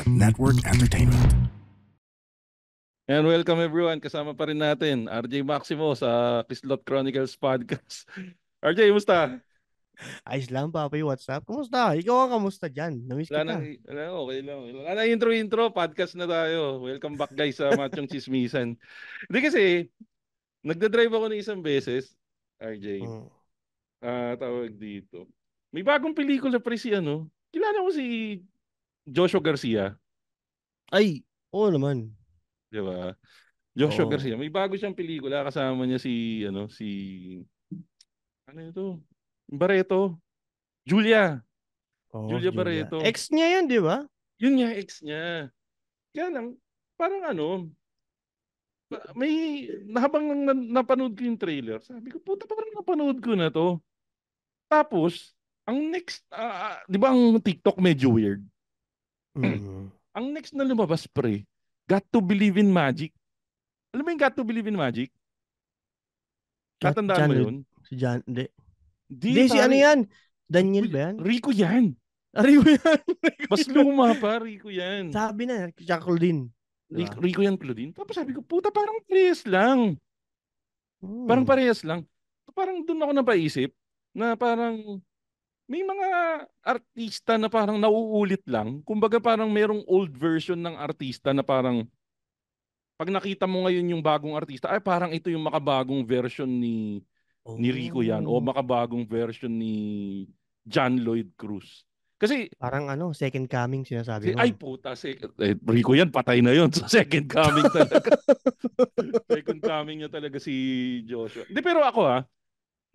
Network Entertainment. And welcome everyone. Kasama pa rin natin RJ Maximo sa Kislot Chronicles Podcast. RJ, musta? Ayos lang, Papi. What's up? Kumusta? Ikaw ang kamusta dyan? Namiss kita. Okay lang. Wala na intro. Podcast na tayo. Welcome back guys sa Machong Chismisan. Hindi kasi, nagdadrive ako ng isang beses, RJ. Tawag dito. May bagong pelikula pre si ano. Kilala mo si Joshua Garcia? Ay, oo naman. Diba? Joshua Oo. Garcia. May bago siyang pelikula. Kasama niya ano ito? Barreto. Julia. Oh, Julia Barreto. Ex niya yan, di ba? Yun nga, ex niya. Kaya lang, parang may, habang napanood ko yung trailer, sabi ko, puta, parang napanood ko na to. Tapos, ang next, di ba ang TikTok medyo weird? Ang next na lumabas, pre, Got to Believe in Magic. Alam mo yung Got to Believe in Magic? Tatandaan mo yun? Si Jan, hindi. Di, si ano yan? Daniel ba yan? Rico yan. Rico yan. Mas luma pa, Rico yan. Sabi na, Jacqueline. Diba? Rico yan, Claudine. Tapos sabi ko, puta, parang parehas lang. Parang parehas lang. Parang doon ako napaisip na parang may mga artista na parang nauulit lang. Kumbaga parang merong old version ng artista na parang pag nakita mo ngayon yung bagong artista, ay parang ito yung makabagong version ni Rico yan o makabagong version ni John Lloyd Cruz. Kasi parang second coming sinasabi mo. Ay puta, Rico yan, patay na yun. So second coming talaga. Second coming niya talaga si Joshua. Hindi, pero ako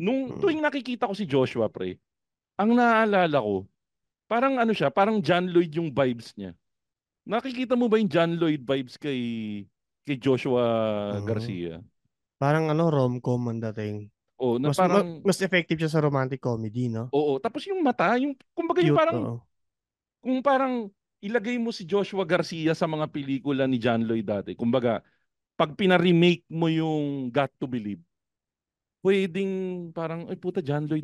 nung tuwing nakikita ko si Joshua, pre, ang naaalala ko, parang siya, parang John Lloyd yung vibes niya. Nakikita mo ba yung John Lloyd vibes kay Joshua Garcia? Parang rom-com ang dating. Oh, na parang mas effective siya sa romantic comedy, no? Oo, tapos yung mata, yung kumbaga yung parang kung parang ilagay mo si Joshua Garcia sa mga pelikula ni John Lloyd dati, kumbaga pag pina-remake mo yung Got to Believe, pwedeng parang ay puta John Lloyd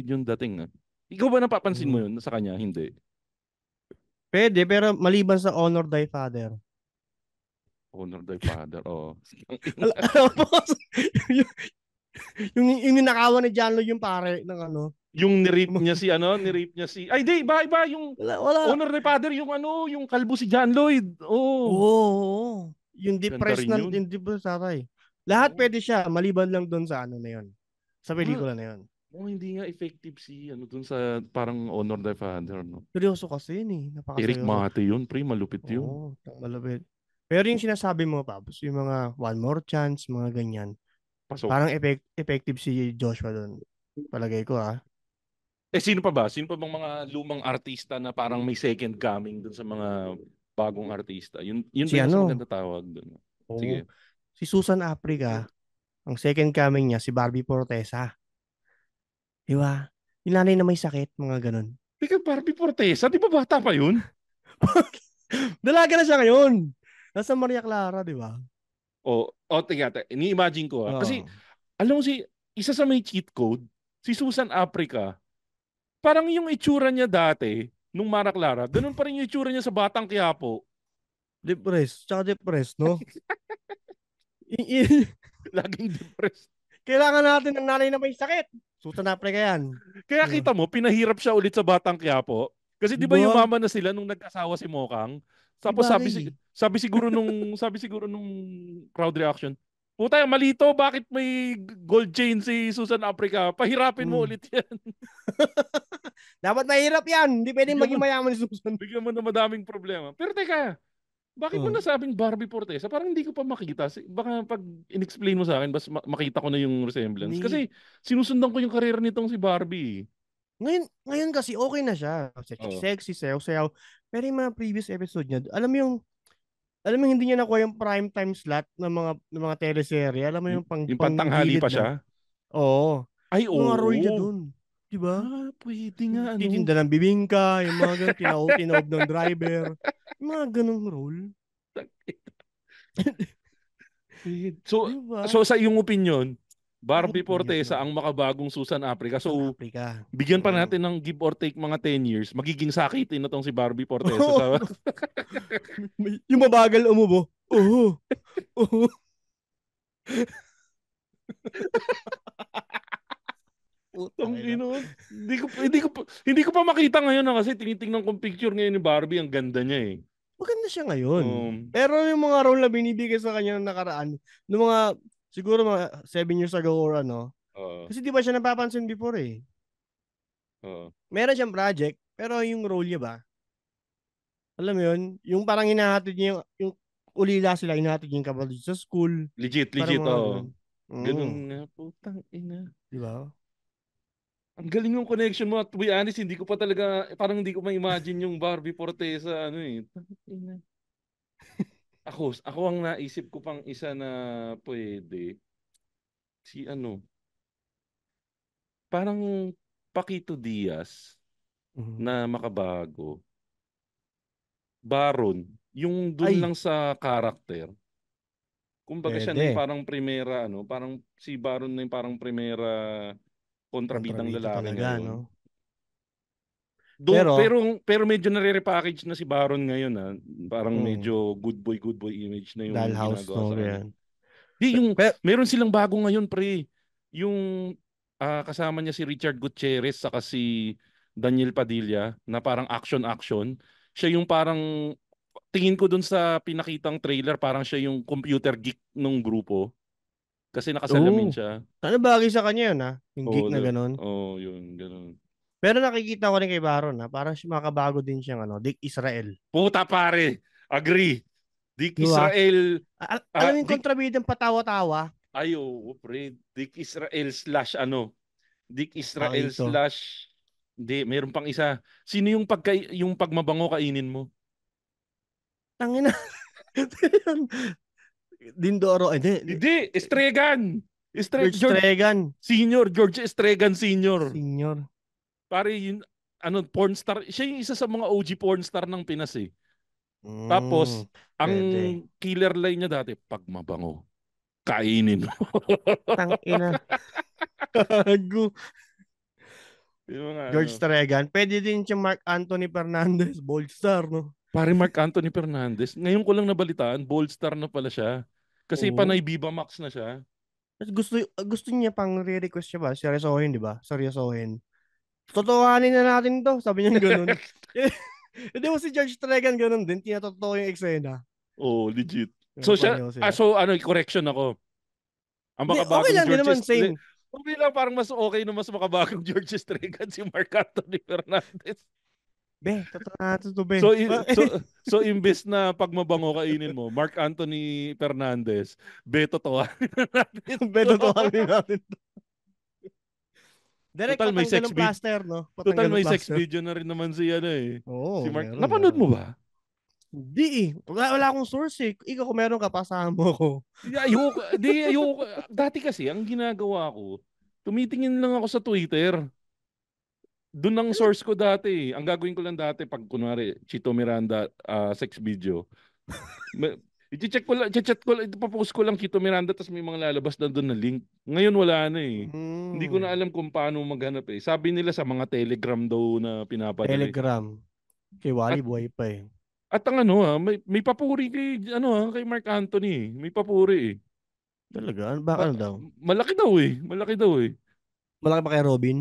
yung dating. Ikaw ba napapansin mo yun sa kanya? Hindi. Pwede, pero maliban sa Honor Thy Father. Honor Thy Father, oh. yung ninakawan ni John Lloyd yung pare ng yung nirape niya si ay di iba yung wala. Honor Thy Father yung yung kalbo si John Lloyd. Oo. Yung depressed na yung depressed tatay. Lahat pwede siya maliban lang doon sa na yun. Sa pelikula na yun. Hindi nga effective si doon sa parang Honor Thy Father, no. Seryoso kasi yun Napakaseryoso. Eric Mate yun, pre, malupit yun. Oo, malupit. Pero yung sinasabi mo, Pabs, yung mga One More Chance, mga ganyan. Pasok. Parang effective si Joshua doon. Palagay ko sino pa ba? Sino pa bang mga lumang artista na parang may second coming doon sa mga bagong artista? Yun si ba yung maganda tawag doon? Sige. Si Susan Africa, ang second coming niya, si Barbie Fortesa. Diba? Yung nanay na may sakit, mga ganun. Teka, Barbie Fortesa, di ba bata pa yun? Dalaga na siya ngayon. Nasa Maria Clara, di ba? Teka, ini-imagine ko Kasi, alam mo isa sa may cheat code, si Susan Africa, parang yung itsura niya dati, nung Maria Clara, ganun pa rin yung itsura niya sa Batang Quiapo. Depressed, no? Laging depressed. Kailangan natin ng nanay na may sakit. Susan Africa yan. Kaya kita mo, pinahirap siya ulit sa Batang Quiapo. Kasi di ba yung mama na sila nung nag-asawa si Mokang? Tapos sabi siguro nung crowd reaction, puta, malito, bakit may gold chain si Susan Africa? Pahirapin mo ulit yan. Dapat mahirap yan. Hindi pwedeng maging mayaman si Susan. Bigyan mo na madaming problema. Pero teka, bakit mo nasabing Barbie Fortesa? Parang hindi ko pa makita. Baka pag in-explain mo sa akin, bas makita ko na yung resemblance. Kasi sinusundan ko yung career nitong si Barbie. Ngayon kasi okay na siya. Sexy, sayaw-sayaw. Pero yung mga previous episode niya, alam mo hindi niya nakuha yung prime time slot ng mga teleserye. Alam mo yung pangtanghali pa siya? Oo. Ay, oo. Mga role niya dun. Diba? Pwede nga. Titinda ng bibingka, yung mga ganun, tinaob ng driver. Yung mga ganung role. So sa iyong opinion, Barbie Weird, Fortesa no? ang makabagong Susan Africa. Ang So, Africa. bigyan pa natin ng give or take mga 10 years, magiging sakitin na tong si Barbie Fortesa Oo. sa Yung mabagal umubo. Oo. Oo. Tong Putang ina. ino, hindi ko pa makita ngayon kasi tinitingnan kong picture ngayon ni Barbie, ang ganda niya eh. Maganda siya ngayon. Um, Pero yung mga role na binibigay sa kanya ng nakaraan, ng mga, siguro mga 7 years ago or ano, uh, kasi di ba siya napapansin before eh. uh, Meron siyang project, pero yung role niya ba, alam mo yun, yung parang hinahatid niya yung ulila sila, hinahatid niya yung kapatid sa school, legit, parang legit, mga oh. ganun. Ganun nga, putang ina. Di ba? Ang galing yung connection mo at to be honest, hindi ko pa talaga, parang hindi ko ma-imagine yung Barbie Fortesa, ano eh. Tang ina. Ako ang naisip ko pang isa na pwede, si ano, parang Paquito Diaz Mhm. na makabago. Baron, yung dun Ay, lang sa karakter. Kumbaga siya na yung pwede. parang primera, ano, parang si Baron na yung parang primera kontrabidang Kontrabida lalaki talaga, no? ngayon. Pero, Pero medyo nare-repackage na si Baron ngayon, ha. Parang mm, medyo good boy image na yung Dollhouse, ginagawa no? sa kanya. Ganyan. Di, yung Pero, meron silang bago ngayon, pre. Yung kasama niya si Richard Gutierrez saka si Daniel Padilla na parang action-action. Siya yung parang tingin ko dun sa pinakitang trailer, parang siya yung computer geek nung grupo kasi nakasalamin siya. sana bagay sa kanya yun, ha? Yung Oo, geek na ganun. yun, ganun. Pero nakikita ko rin kay Baron, ha? Parang makabago din siyang, ano, Dick Israel. Puta pare, agree. Dick Di ba? Israel, Alam mo yung Dick, kontrabidang patawa-tawa? pre, Dick Israel slash ano, Dick Israel Pakito. slash, hindi, meron pang isa. Sino yung pagmabango kainin mo? Tangina. Dindoro. Hindi. Hindi, Estregan. George George Stregan. Senior, George Estregan Senior. Senior. Pare yun, ano, porn star. Siya yung isa sa mga OG porn star ng Pinas eh. Tapos, Mm, ang pwede. killer line niya dati, pag mabango, kainin mo. Tangina. Gago. Yung mga ano. George Stregan. Pwede din siyang Mark Anthony Fernandez. Bold star, no? Pare Mark Anthony Fernandez, ngayon ko lang nabalitaan, bold star na pala siya. Kasi Oo. panay Viva Max na siya. At gusto niya pang re-request siya ba? Seryosohin, di ba? Seryosohin. Totohanin na natin to. Sabi niya ganun. Hindi mo si George Stregan ganun din. Tinatotoo yung eksena. Oh, legit. Pero pareho sila. So ano, correction ako. Ang Hindi, okay makabagong lang din naman. Same. Okay lang, parang mas okay na mas makabagong George Estregan si Mark Anthony Fernandez. Be, totoo natin to, be. So, imbes na pag mabango kainin mo, Mark Anthony Fernandez, beto to natin Be, to. totohanin natin to. Direct Total may patanggal sex ng video. plaster, no? Total Patanggal ng may sex plaster. video na rin naman si ano eh. Si Oo, Mark. Napanood meron. mo ba? Hindi eh. Wala akong source eh. Ikaw kung meron ka, pasama mo ko. Ayoko. Dati kasi, ang ginagawa ko, tumitingin lang ako sa Twitter. Doon ang source ko dati. Ang gagawin ko lang dati, pag kunwari, Chito Miranda sex video, i-chat ko lang, ipapost ko lang Chito Miranda, tapos may mga lalabas na doon na link. Ngayon wala na eh. Hindi ko na Mm. alam kung paano maghanap eh. Sabi nila sa mga Telegram daw na pinapadala eh. Telegram. Kay Wally, At buhay pa eh. ang ano may papuri kay Mark Anthony eh. May papuri eh. Talaga? Baka Ma- ano daw? malaki daw eh. Malaki daw eh. Malaki pa kay Robin?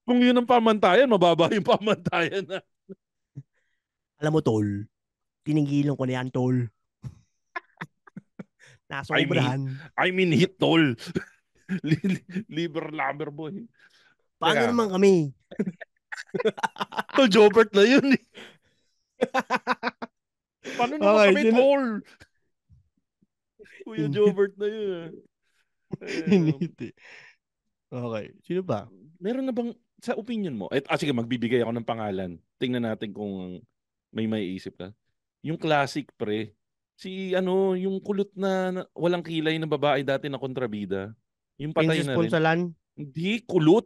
Kung yun ang pamantayan, mababa yung pamantayan na. Alam mo, tol. Tinigilan ko na yan, tol. I mean, Nasobrahan. hit tol. Liver lover boy. Paano Teka, naman kami? tol Jobert na yun eh. Paano naman Okay, kami tol? Kuya Jobert na yun. Hiniti. Okay. Sino ba? Meron na bang, sa opinion mo, sige, magbibigay ako ng pangalan. Tingnan natin kung may maiisip ka. Yung classic pre, yung kulot na walang kilay na babae dati na kontrabida. Yung patay Princess na rin. Ponsalan? Hindi, kulot.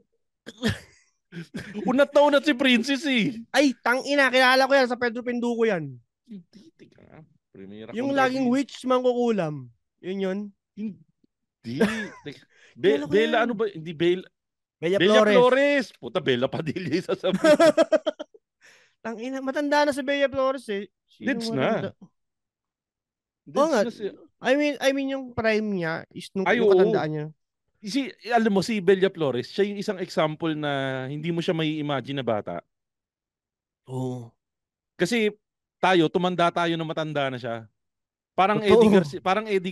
Unat na unat si Princess eh. Ay, tangina. Kilala ko yan. Sa Pedro Pinduco yan. Hindi, tika. Primera Yung kontra laging which mangkukulam. Yun. Hindi. Kilala ko Bella, yan. ano ba? Hindi Bella. Bella Bella Flores. Flores. Puta, Bella Padilla yung sasabihin. Tangina, matanda na si Bella Flores eh. Sino Deads matanda? na. Oo Deads nga. na siya. I mean yung prime niya is Ay, yung oo. katandaan niya. Alam mo, si Bella Flores, siya yung isang example na hindi mo siya may imagine na bata. Oo. Kasi tumanda tayo na matanda na siya. Parang Eddie Totoo. Garcia, Eddie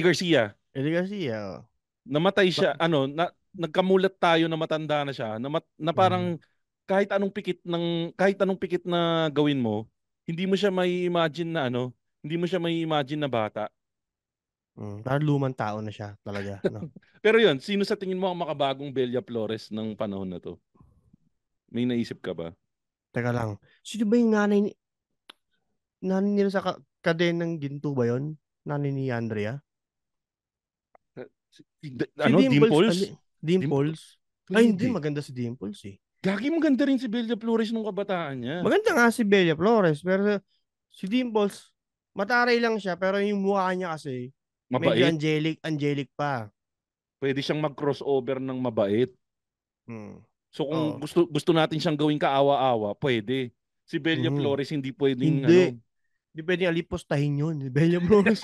Garcia. Eddie Garcia. Namatay siya, nagkamulat tayo na matanda na siya, na parang kahit anong pikit na gawin mo, hindi mo siya may imagine na hindi mo siya may imagine na bata. Parang lumang tao na siya talaga. No? Pero yun, sino sa tingin mo ang makabagong Bella Flores ng panahon na to? May naisip ka ba? Teka lang. Sino ba yung nanay nila sa kadenang ginto ba yun? Nanay ni Andrea? Si Dimples. Dimples? Dimples. Ay, hindi. Maganda si Dimples eh. Gagi, maganda rin si Bella Flores nung kabataan niya. Maganda nga si Bella Flores. Pero si Dimples, mataray lang siya. Pero yung mukha niya kasi, medyo Mabait. angelic pa. Pwede siyang mag-crossover ng mabait. So kung Oo. gusto natin siyang gawing kaawa-awa, pwede. Si Bella Flores hindi pwedeng Hindi. Hindi pwedeng alipostahin yun. Si Bella Flores.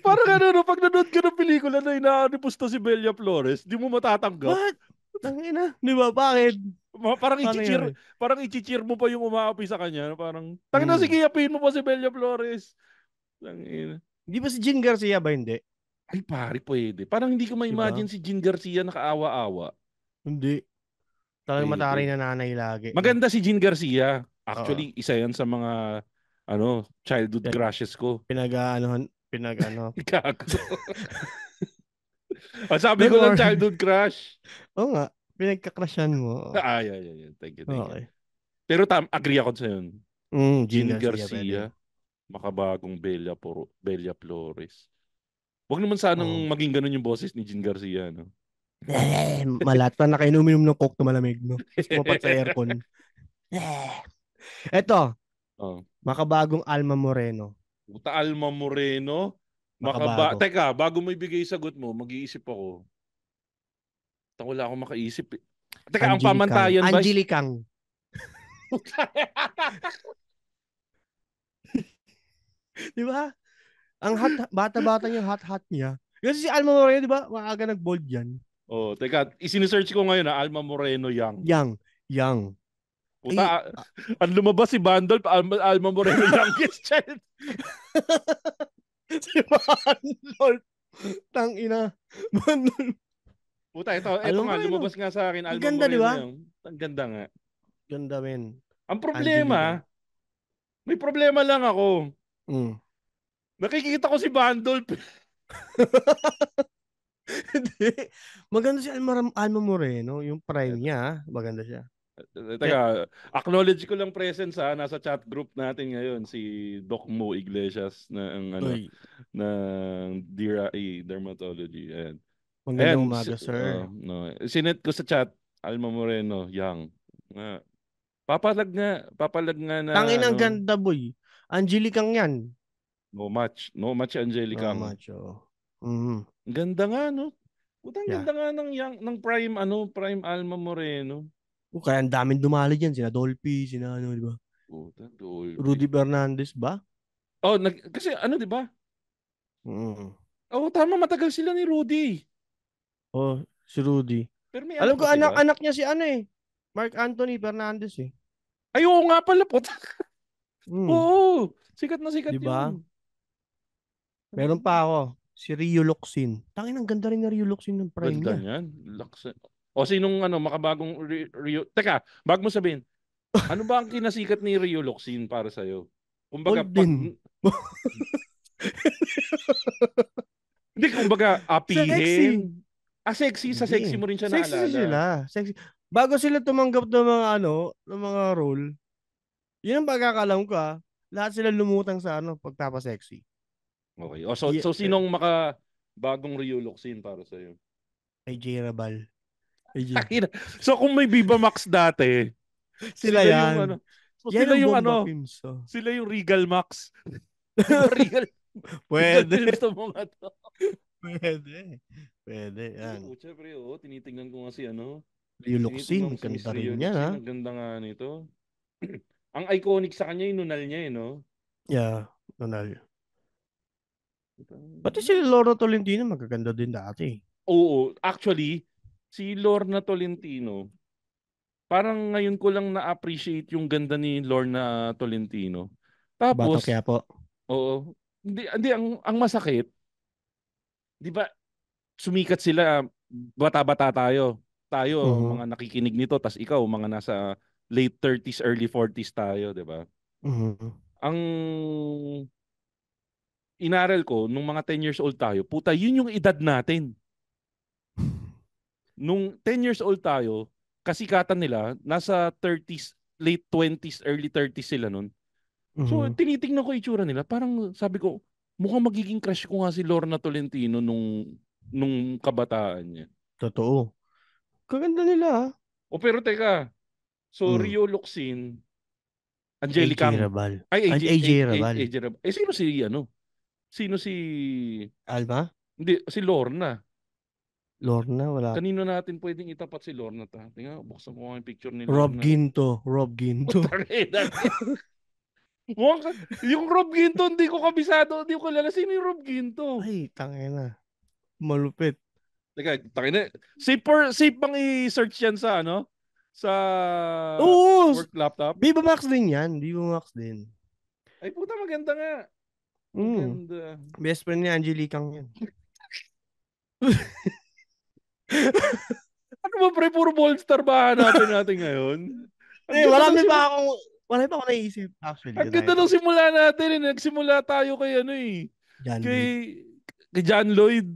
Parang pag nanood ka ng pelikula na inaanipusta si Bella Flores, di mo matatanggap. What? Tangina. Di ba? Bakit? Parang Paano i-cheer, yan? parang i-cheer mo pa yung umaapi sa kanya. Parang, tangina, Hmm. sige, yapin mo pa si Bella Flores. Tangina. Di ba si Jean Garcia ba hindi? Ay, pare, pwede. Parang hindi ko ma-imagine Diba? si Jean Garcia nakaawa-awa. Hindi. Talagang mataray Pwede. na nanay lagi. No? Maganda si Jean Garcia. Oo. Actually, isa yan sa mga childhood crushes ko. Pinag-ano. Gago. Sabi Don't ko lang worry. childhood crush. Oo nga. Pinagkakrasyan mo. Ay. Thank you. Okay. Pero agree ako sa yun. Jean Jean Garcia Garcia, pwede. makabagong Bella Flores. Huwag naman sanang maging ganun yung boses ni Jean Garcia, no? Malat pa nakainuminom ng coke na malamig, no? Tumapat sa aircon. Eto. Makabagong Alma Moreno. Puta, Alma Moreno. Makabago. Teka, bago mo ibigay sagot mo, mag-iisip ako. Wala akong makaisip eh. Teka, ang pamantayan ba? Angelicang. Di ba? Ang bata-bata niya, hot niya. Kasi si Alma Moreno, di ba? Maaga nag-bold yan. Teka, isinesearch ko ngayon Alma Moreno Young. Young. Puta, ang lumabas si Bandol, Alma Moreno youngest child. Si Bandol. Tangina. Bandol. Puta, ito nga, lumabas nga sa akin, Alma ganda, Moreno diba? Ang ganda nga. Ganda, men. Ang problema, may problema lang ako. Nakikita ko si Bandol. Hindi. Maganda si Alma Moreno. Yung prime niya, maganda siya. Teka, acknowledge ko lang presence nasa chat group natin ngayon si Doc Mo Iglesias ng Dermatology. Magandang umaga, sir. Sinet ko sa chat Alma Moreno Young. Papalag nga na. Tangin ang ganda, boy. Angelicang yan. No match Angelica. No match, Ganda nga, no? Ganda nga ng prime Alma Moreno. Kaya ang daming dumali dyan. Sina Dolphy, di ba? Dolphy. Rudy Fernandez ba? Kasi di ba? Tama, matagal sila ni Rudy. Si Rudy. Pero may alam ko, sila? anak niya si Mark Anthony Fernandez eh. Ay, oo nga pala po. Oo, sikat na sikat diba? yun. Meron pa ako, si Rio Locsin. Tangin, ang ganda rin na Rio Locsin ng prime niya. Ganda niyan. Sinong makabagong Rio? Teka, bago mo sabihin, ano ba ang kinasikat ni Rio Locsin para sa'yo? Kumbaga, hindi, kumbaga, apihin. Sexy. Sa sexy mo rin siya naalala. Sexy. Bago sila tumanggap ng mga ng mga role, yun ang pagkakalam ko lahat sila lumutang sa pagpapa-sexy. Okay. So sinong bagong Rio Locsin para sa iyo? AJ Rabal. So kung may Viva Max dati, Sila Sila yung yan. ano. So Yan sila ang yung Bomba ano, Films. Oh. sila yung Regal Max. Regal, Regal Pwede. Films to mga to. Pwede. Pwede. Ay, Yan. putya, pre, oh, tinitingnan ko nga si ano. Rio Tinitingnan Locsin. ko si Miss Ganda Rio rin yan, ha? Luxin. Ang ganda nga nito. Ang iconic sa kanya, yung nunal niya, eh, no? Yeah. Nonal. Pati si Loro Tolentino, magaganda din dati. Oo, actually, si Lorna Tolentino, parang ngayon ko lang na-appreciate yung ganda ni Lorna Tolentino. Batang Tapos, Quiapo. oo, hindi ang masakit, 'di ba? Sumikat sila, bata-bata tayo. Tayo, Mhm. mga nakikinig nito, tas ikaw, mga nasa late 30s, early 40s tayo, 'di ba? Mhm. Ang inaral ko nung mga 10 years old tayo, puta, yun yung edad natin. Nung 10 years old tayo, kasikatan nila, nasa 30s, late 20s, early 30s sila nun. So, Mhm. tinitingnan ko itsura nila, parang sabi ko, mukhang magiging crush ko nga si Lorna Tolentino nung kabataan niya. Totoo. Kaganda nila, ha? O pero teka, so Mm. Rio Locsin, AJ Angelicang, Rabal. ay And AJ Rabal. AJ Rab- sino si ano? Sino si, Alma? hindi, si Lorna. Lorna, wala. Kanino natin pwedeng itapat si Lorna ta? Tingnan, buksan ko nga yung picture ni Rob Lorna. Ginto. Rob Ginto. Putang ina. Yung Rob Ginto, hindi ko kabisado, hindi ko kilala. Sino yung Rob Ginto? Ay, tangina. Malupit. Teka, tangina. Safe bang i-search yan sa ano? Sa Oo! work laptop? Viva Max din yan. Viva Max din. Ay puta, maganda nga. Mm. Maganda. Best friend ni Angelicang yan. Ano ba pre, puro Boldstar ba hanapin natin ngayon? Ang Eh, ganda ng marami sim- pa akong, marami pa akong naisip. Actually, Ang gaya ganda ito. ng simula natin eh. Nagsimula tayo kay ano eh. John Kay, Lloyd. kay John Lloyd.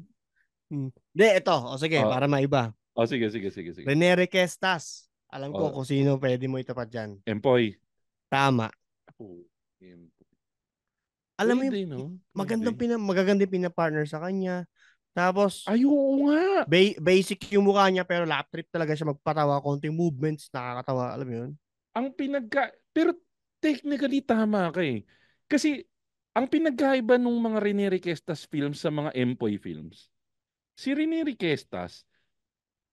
Hindi, ito. O sige, Ah, para maiba. sige, sige, sige, sige. Rene Requestas. Alam ko Ah, kung sino pwede mo itapat dyan. Empoy. Tama. Oh, Empoy. Alam mo Pwede, yung no? magandang Pwede. magagandang pina-partner sa kanya. Tapos, Ay, oo nga. basic yung mukha niya pero lap trip talaga siya magpatawa. Konting movements, nakakatawa. Alam mo yun? Pero technically tama ka eh. Kasi, ang pinagkaiba nung mga Rene Requestas films sa mga Empoy films, si Rene Requestas,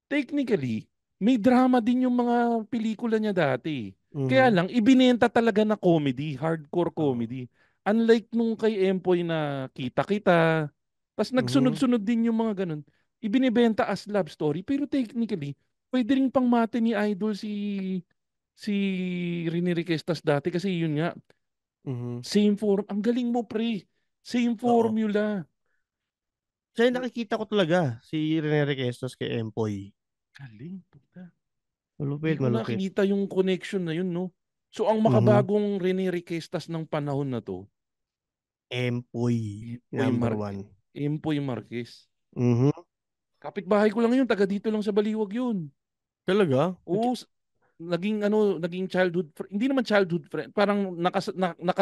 technically, may drama din yung mga pelikula niya dati. Kaya Mhm. lang, ibinenta talaga na comedy, hardcore Oo. comedy. Unlike nung kay Empoy na kita-kita, tas Mhm. nagsunod-sunod din yung mga ganun. Ibinibenta as love story, pero technically, pwede rin pang mate ni Idol si Rene Requestas dati kasi yun nga, Mhm. same form. Ang galing mo, pre. Same Oo. formula. Siya yung nakikita ko talaga, si Rene Requestas kay Empoy. Galing, puta. Di Malupit, ko malupit. nakikita yung connection na yun, no? So, ang Mhm. makabagong Rene Requestas ng panahon na to, Empoy, Empoy, number one. Empoy Marquez. Mhm. Kapitbahay ko lang yun, taga dito lang sa Baliwag yun. Talaga? Oo, naging childhood friend. Hindi naman childhood friend. Parang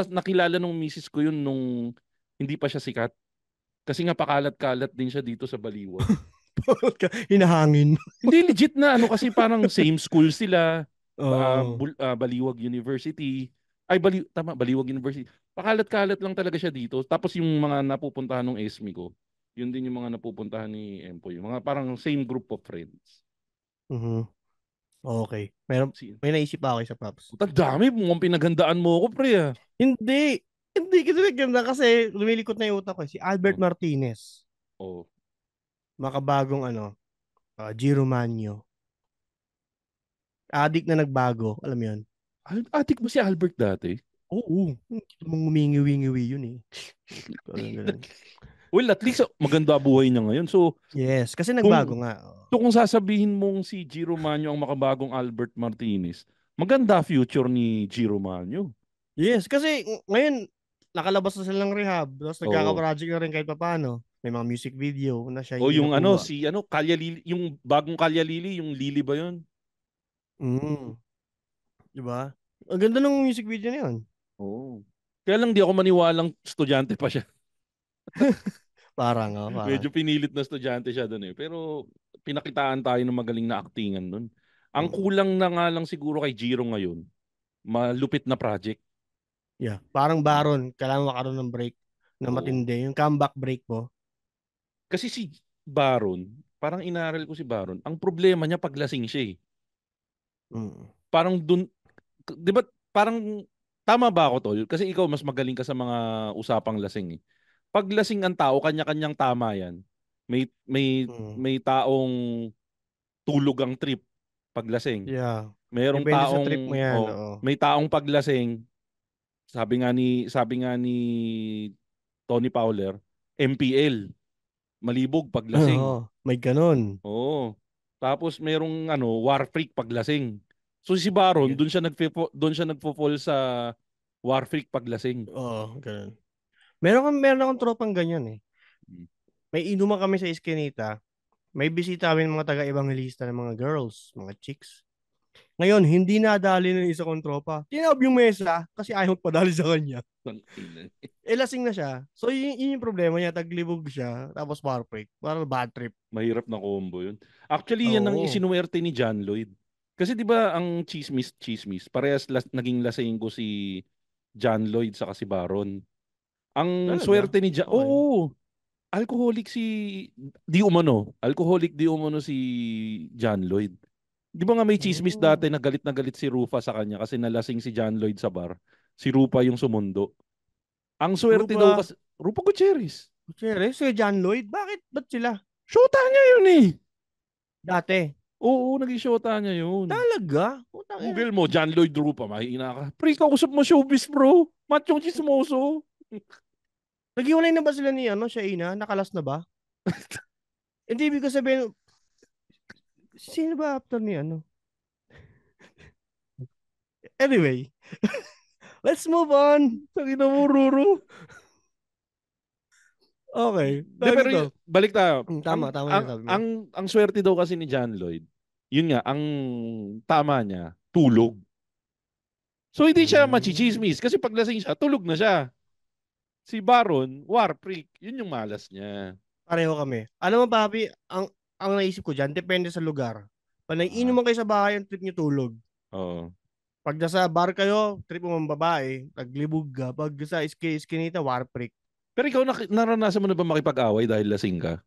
nakilala nung misis ko yun nung hindi pa siya sikat. Kasi nga pakalat-kalat din siya dito sa Baliwag. Hinahangin. Hindi legit na ano kasi parang same school sila. Oh. Baliwag University. Ay, Baliwag University. Pakalat-kalat lang talaga siya dito. Tapos yung mga napupuntahan ng ESMI ko, yun din yung mga napupuntahan ni Empoy. Yung mga parang same group of friends. Mhm. Okay. Meron, Si, may naisip ako isa, Paps. Ang dami, mukhang pinagandaan mo ako, pre, ah. Hindi. Hindi kasi ganda kasi lumilikot na yung utak ko. Si Albert Oh, Martinez. oh. Makabagong Giro Manyo. Addict na nagbago. Alam mo yun? Atik mo si Albert dati? Oo. Mong umingi-wingi yun eh. Parang ganun. Well, at least maganda buhay niya ngayon. So, Yes. Kasi kung, nagbago nga. kung sasabihin mong si Giro Manyo ang makabagong Albert Martinez, maganda future ni Giro Manyo. Yes. Kasi ngayon, nakalabas na silang rehab. Tapos Oo. nagkaka-project na rin kahit papaano. May mga music video na siya O yung yung kinukuha. Kalya Lili, yung bagong Kalya Lili, yung Lili ba yun? Mm. Diba? Ang ganda ng music video na yun. Oo. Kaya lang di ako maniwalang estudyante pa siya. Parang. Medyo pinilit na estudyante siya doon eh. Pero pinakitaan tayo ng magaling na aktingan doon. Ang kulang na nga lang siguro kay Jiro ngayon, malupit na project. Yeah. Parang Baron, kailangan makaroon ng break na Oo. matindi. Yung comeback break mo. Kasi si Baron, parang inaral ko si Baron, ang problema niya paglasing siya eh. Mm. Parang dun, 'di ba parang tama ba ako tol? Kasi ikaw mas magaling ka sa mga usapang lasing eh. Pag lasing ang tao, kanya-kanyang tama 'yan. May may Mm. may taong tulog ang trip pag lasing. Yeah. Merong Depende sa trip mo taong yan. Oo. may taong paglasing, sabi nga ni Tony Fowler, MPL, malibog paglasing. Oo. May ganun. Oo. Tapos merong war freak paglasing. So si Baron, May doon siya nagfo-fall sa war freak paglasing. Oo, ganun. Meron akong tropang ganyan eh. Mm. May inuman kami sa Eskinita. May bisita kami ng mga taga-evangelista ng mga girls, mga chicks. Ngayon, hindi nadali ng isa kong tropa. Tinawag yung mesa kasi ayaw padali sa kanya. Tangina. Lasing na siya. So, yun yung problema niya. Taglibog siya. Tapos bar break. Parang bad trip. Mahirap na combo 'yun. Actually, yan ang Oo. isinuwerte ni John Lloyd. Kasi 'di ba ang chismis, parehas naging lasinggo si John Lloyd sa si Baron. Ang Talaga? swerte ni John, Okay. oo, alcoholic di umano si John Lloyd. Di ba nga may chismis dati na galit si Rufa sa kanya kasi nalasing si John Lloyd sa bar. Si Rufa yung sumundo. Ang swerte daw Rupa. kasi, Rufa Gutierrez. Gutierrez, si John Lloyd. Bakit? Ba't sila? Shota niya yun eh. Dati. Oo, naging shota niya yun. Talaga? Putang ina. Google mo, John Lloyd Rufa, mahina ka. Pre, kausap mo showbiz bro. Machong chismoso. Naghiwalay na ba sila ni Shaina? Nakalas na ba? Hindi, ibig ko sabihin, sino ba after ni Anyway, let's move on. Tangina mo, Ruru. Okay. De, Tawag pero ito. balik tayo. Tama, tama yung sabi mo. Ang swerte daw kasi ni John Lloyd, yun nga, ang tama niya, tulog. So hindi siya machichismis kasi paglasing siya, tulog na siya. Si Baron, war freak, yun yung malas niya. Pareho kami. Alam mo, papi, ang naisip ko dyan, depende sa lugar. Pag Ah, naiinuman kayo sa bahay, ang trip nyo tulog. oo. Pag nasa bar kayo, trip mo mga babae, naglibog ka. Pag sa iskinita, war freak. Pero ikaw, naranasan mo na ba makipag-away dahil lasing ka?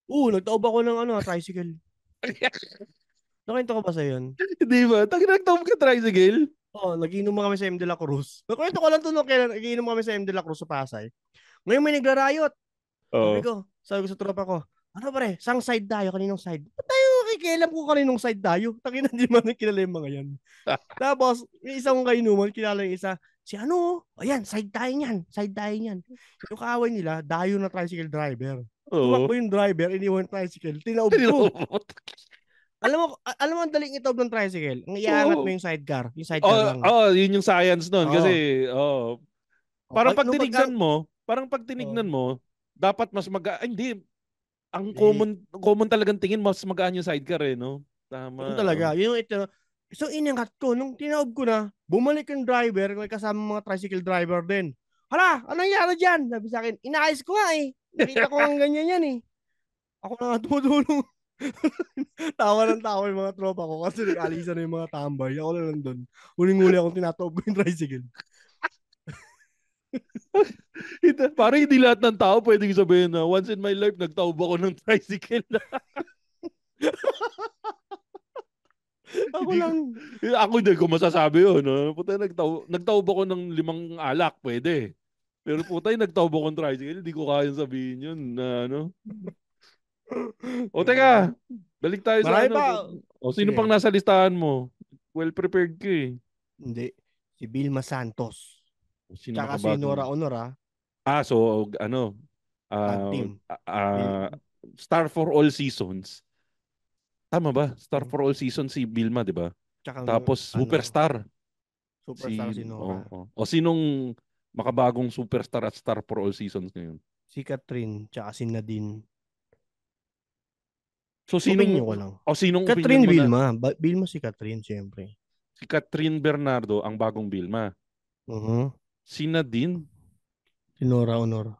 Nagtaob ako ng tricycle. Nakita ko ba sa yun? Hindi ba? Nagtawag ka tricycle? Oo, nagiinom kami sa M. De La Cruz. Nakwento ko lang to nung kailan nagiinom kami sa M. De La Cruz sa Pasay. Ngayon may nagrarayot. Oo. Sabi ko sa tropa ko, ano pare, sang side tayo, kaninong side? Ba't tayo makikialam kung kaninong side tayo? Tangina, di man kilala yung mga yan. Tapos, yung isang kainuman, kilala yung isa, si ayan, side tayo niyan, side tayo niyan. Yung kaaway nila, dayo na tricycle driver. Oo. Tumakbo yung driver, iniwan yung tricycle, tinaob ko. Alam mo ang daling itaob ng tricycle? Ang iaangat mo Oo. yung sidecar lang. Yun yung science nun. Oo. Kasi, parang pag tinignan mo, dapat mas hindi, ang common talagang tingin, mas magaan yung sidecar eh, no? Tama. Yun talaga. Yun yung ito. So inangat ko, nung tinaob ko na, bumalik yung driver, may kasama mga tricycle driver din. Hala, anong nangyari dyan? Sabi sa akin, inaayos ko nga eh. Nakita ko ang ganyan yan eh. Ako na nga tumutulong. Tawa ng tawa yung mga tropa ko kasi nag-alisa na yung mga tambay. Ako na lang doon. Huling-huli akong tinataob ko yung tricycle. Parang hindi lahat ng tao pwedeng sabihin na once in my life nagtaob ako ng tricycle. Ako Hindi lang. ako hindi ko masasabi yun. No? Puta, nagtaob ako ng 5 alak, pwede. Pero puta, nagtaob ako ng tricycle, hindi ko kayang sabihin yun na ano. O teka, balik tayo sa Marami pa. sino pang Sige. nasa listahan mo? Well prepared ka eh. Hindi. Si Vilma Santos. Sino Tsaka si makabagong? Nora Honor So tag ah, team. ah, Star for All Seasons. Tama ba? Star for All Seasons si Vilma, di ba? Tsaka Tapos superstar superstar si Nora. o sinong makabagong superstar at Star for All Seasons ngayon? Si Catherine tsaka si Nadine. So Opinion ko lang. sinong Catherine opinion mo na Vilma. Vilma si Catherine, siyempre. si Catherine Bernardo ang bagong Vilma? Si Nadine? Si Nora Honor.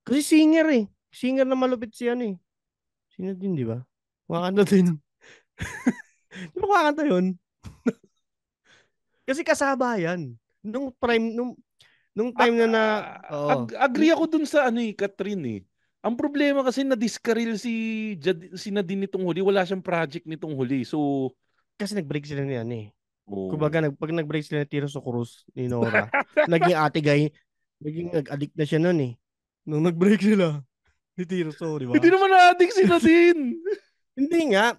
Kasi singer eh. Singer na malupit siya eh. Si Nadine, di ba? Makakanta din. Di ba kumakanta yun? Kasi kasama yan. Nung time oo. Agree ako dun sa ano Catherine eh. Ang problema kasi na-discarril si Nadine nitong huli. Wala siyang project nitong huli. So, Kasi nag-break sila ni ano eh. oh. Kumbaga, pag nag-break sila ni Tiro Cruz, ni Nora, naging ate guy, naging nag-addict na siya nun eh. Nung nag-break sila ni Tirso, di Hindi ba? naman na-addict si Nadine. Hindi nga.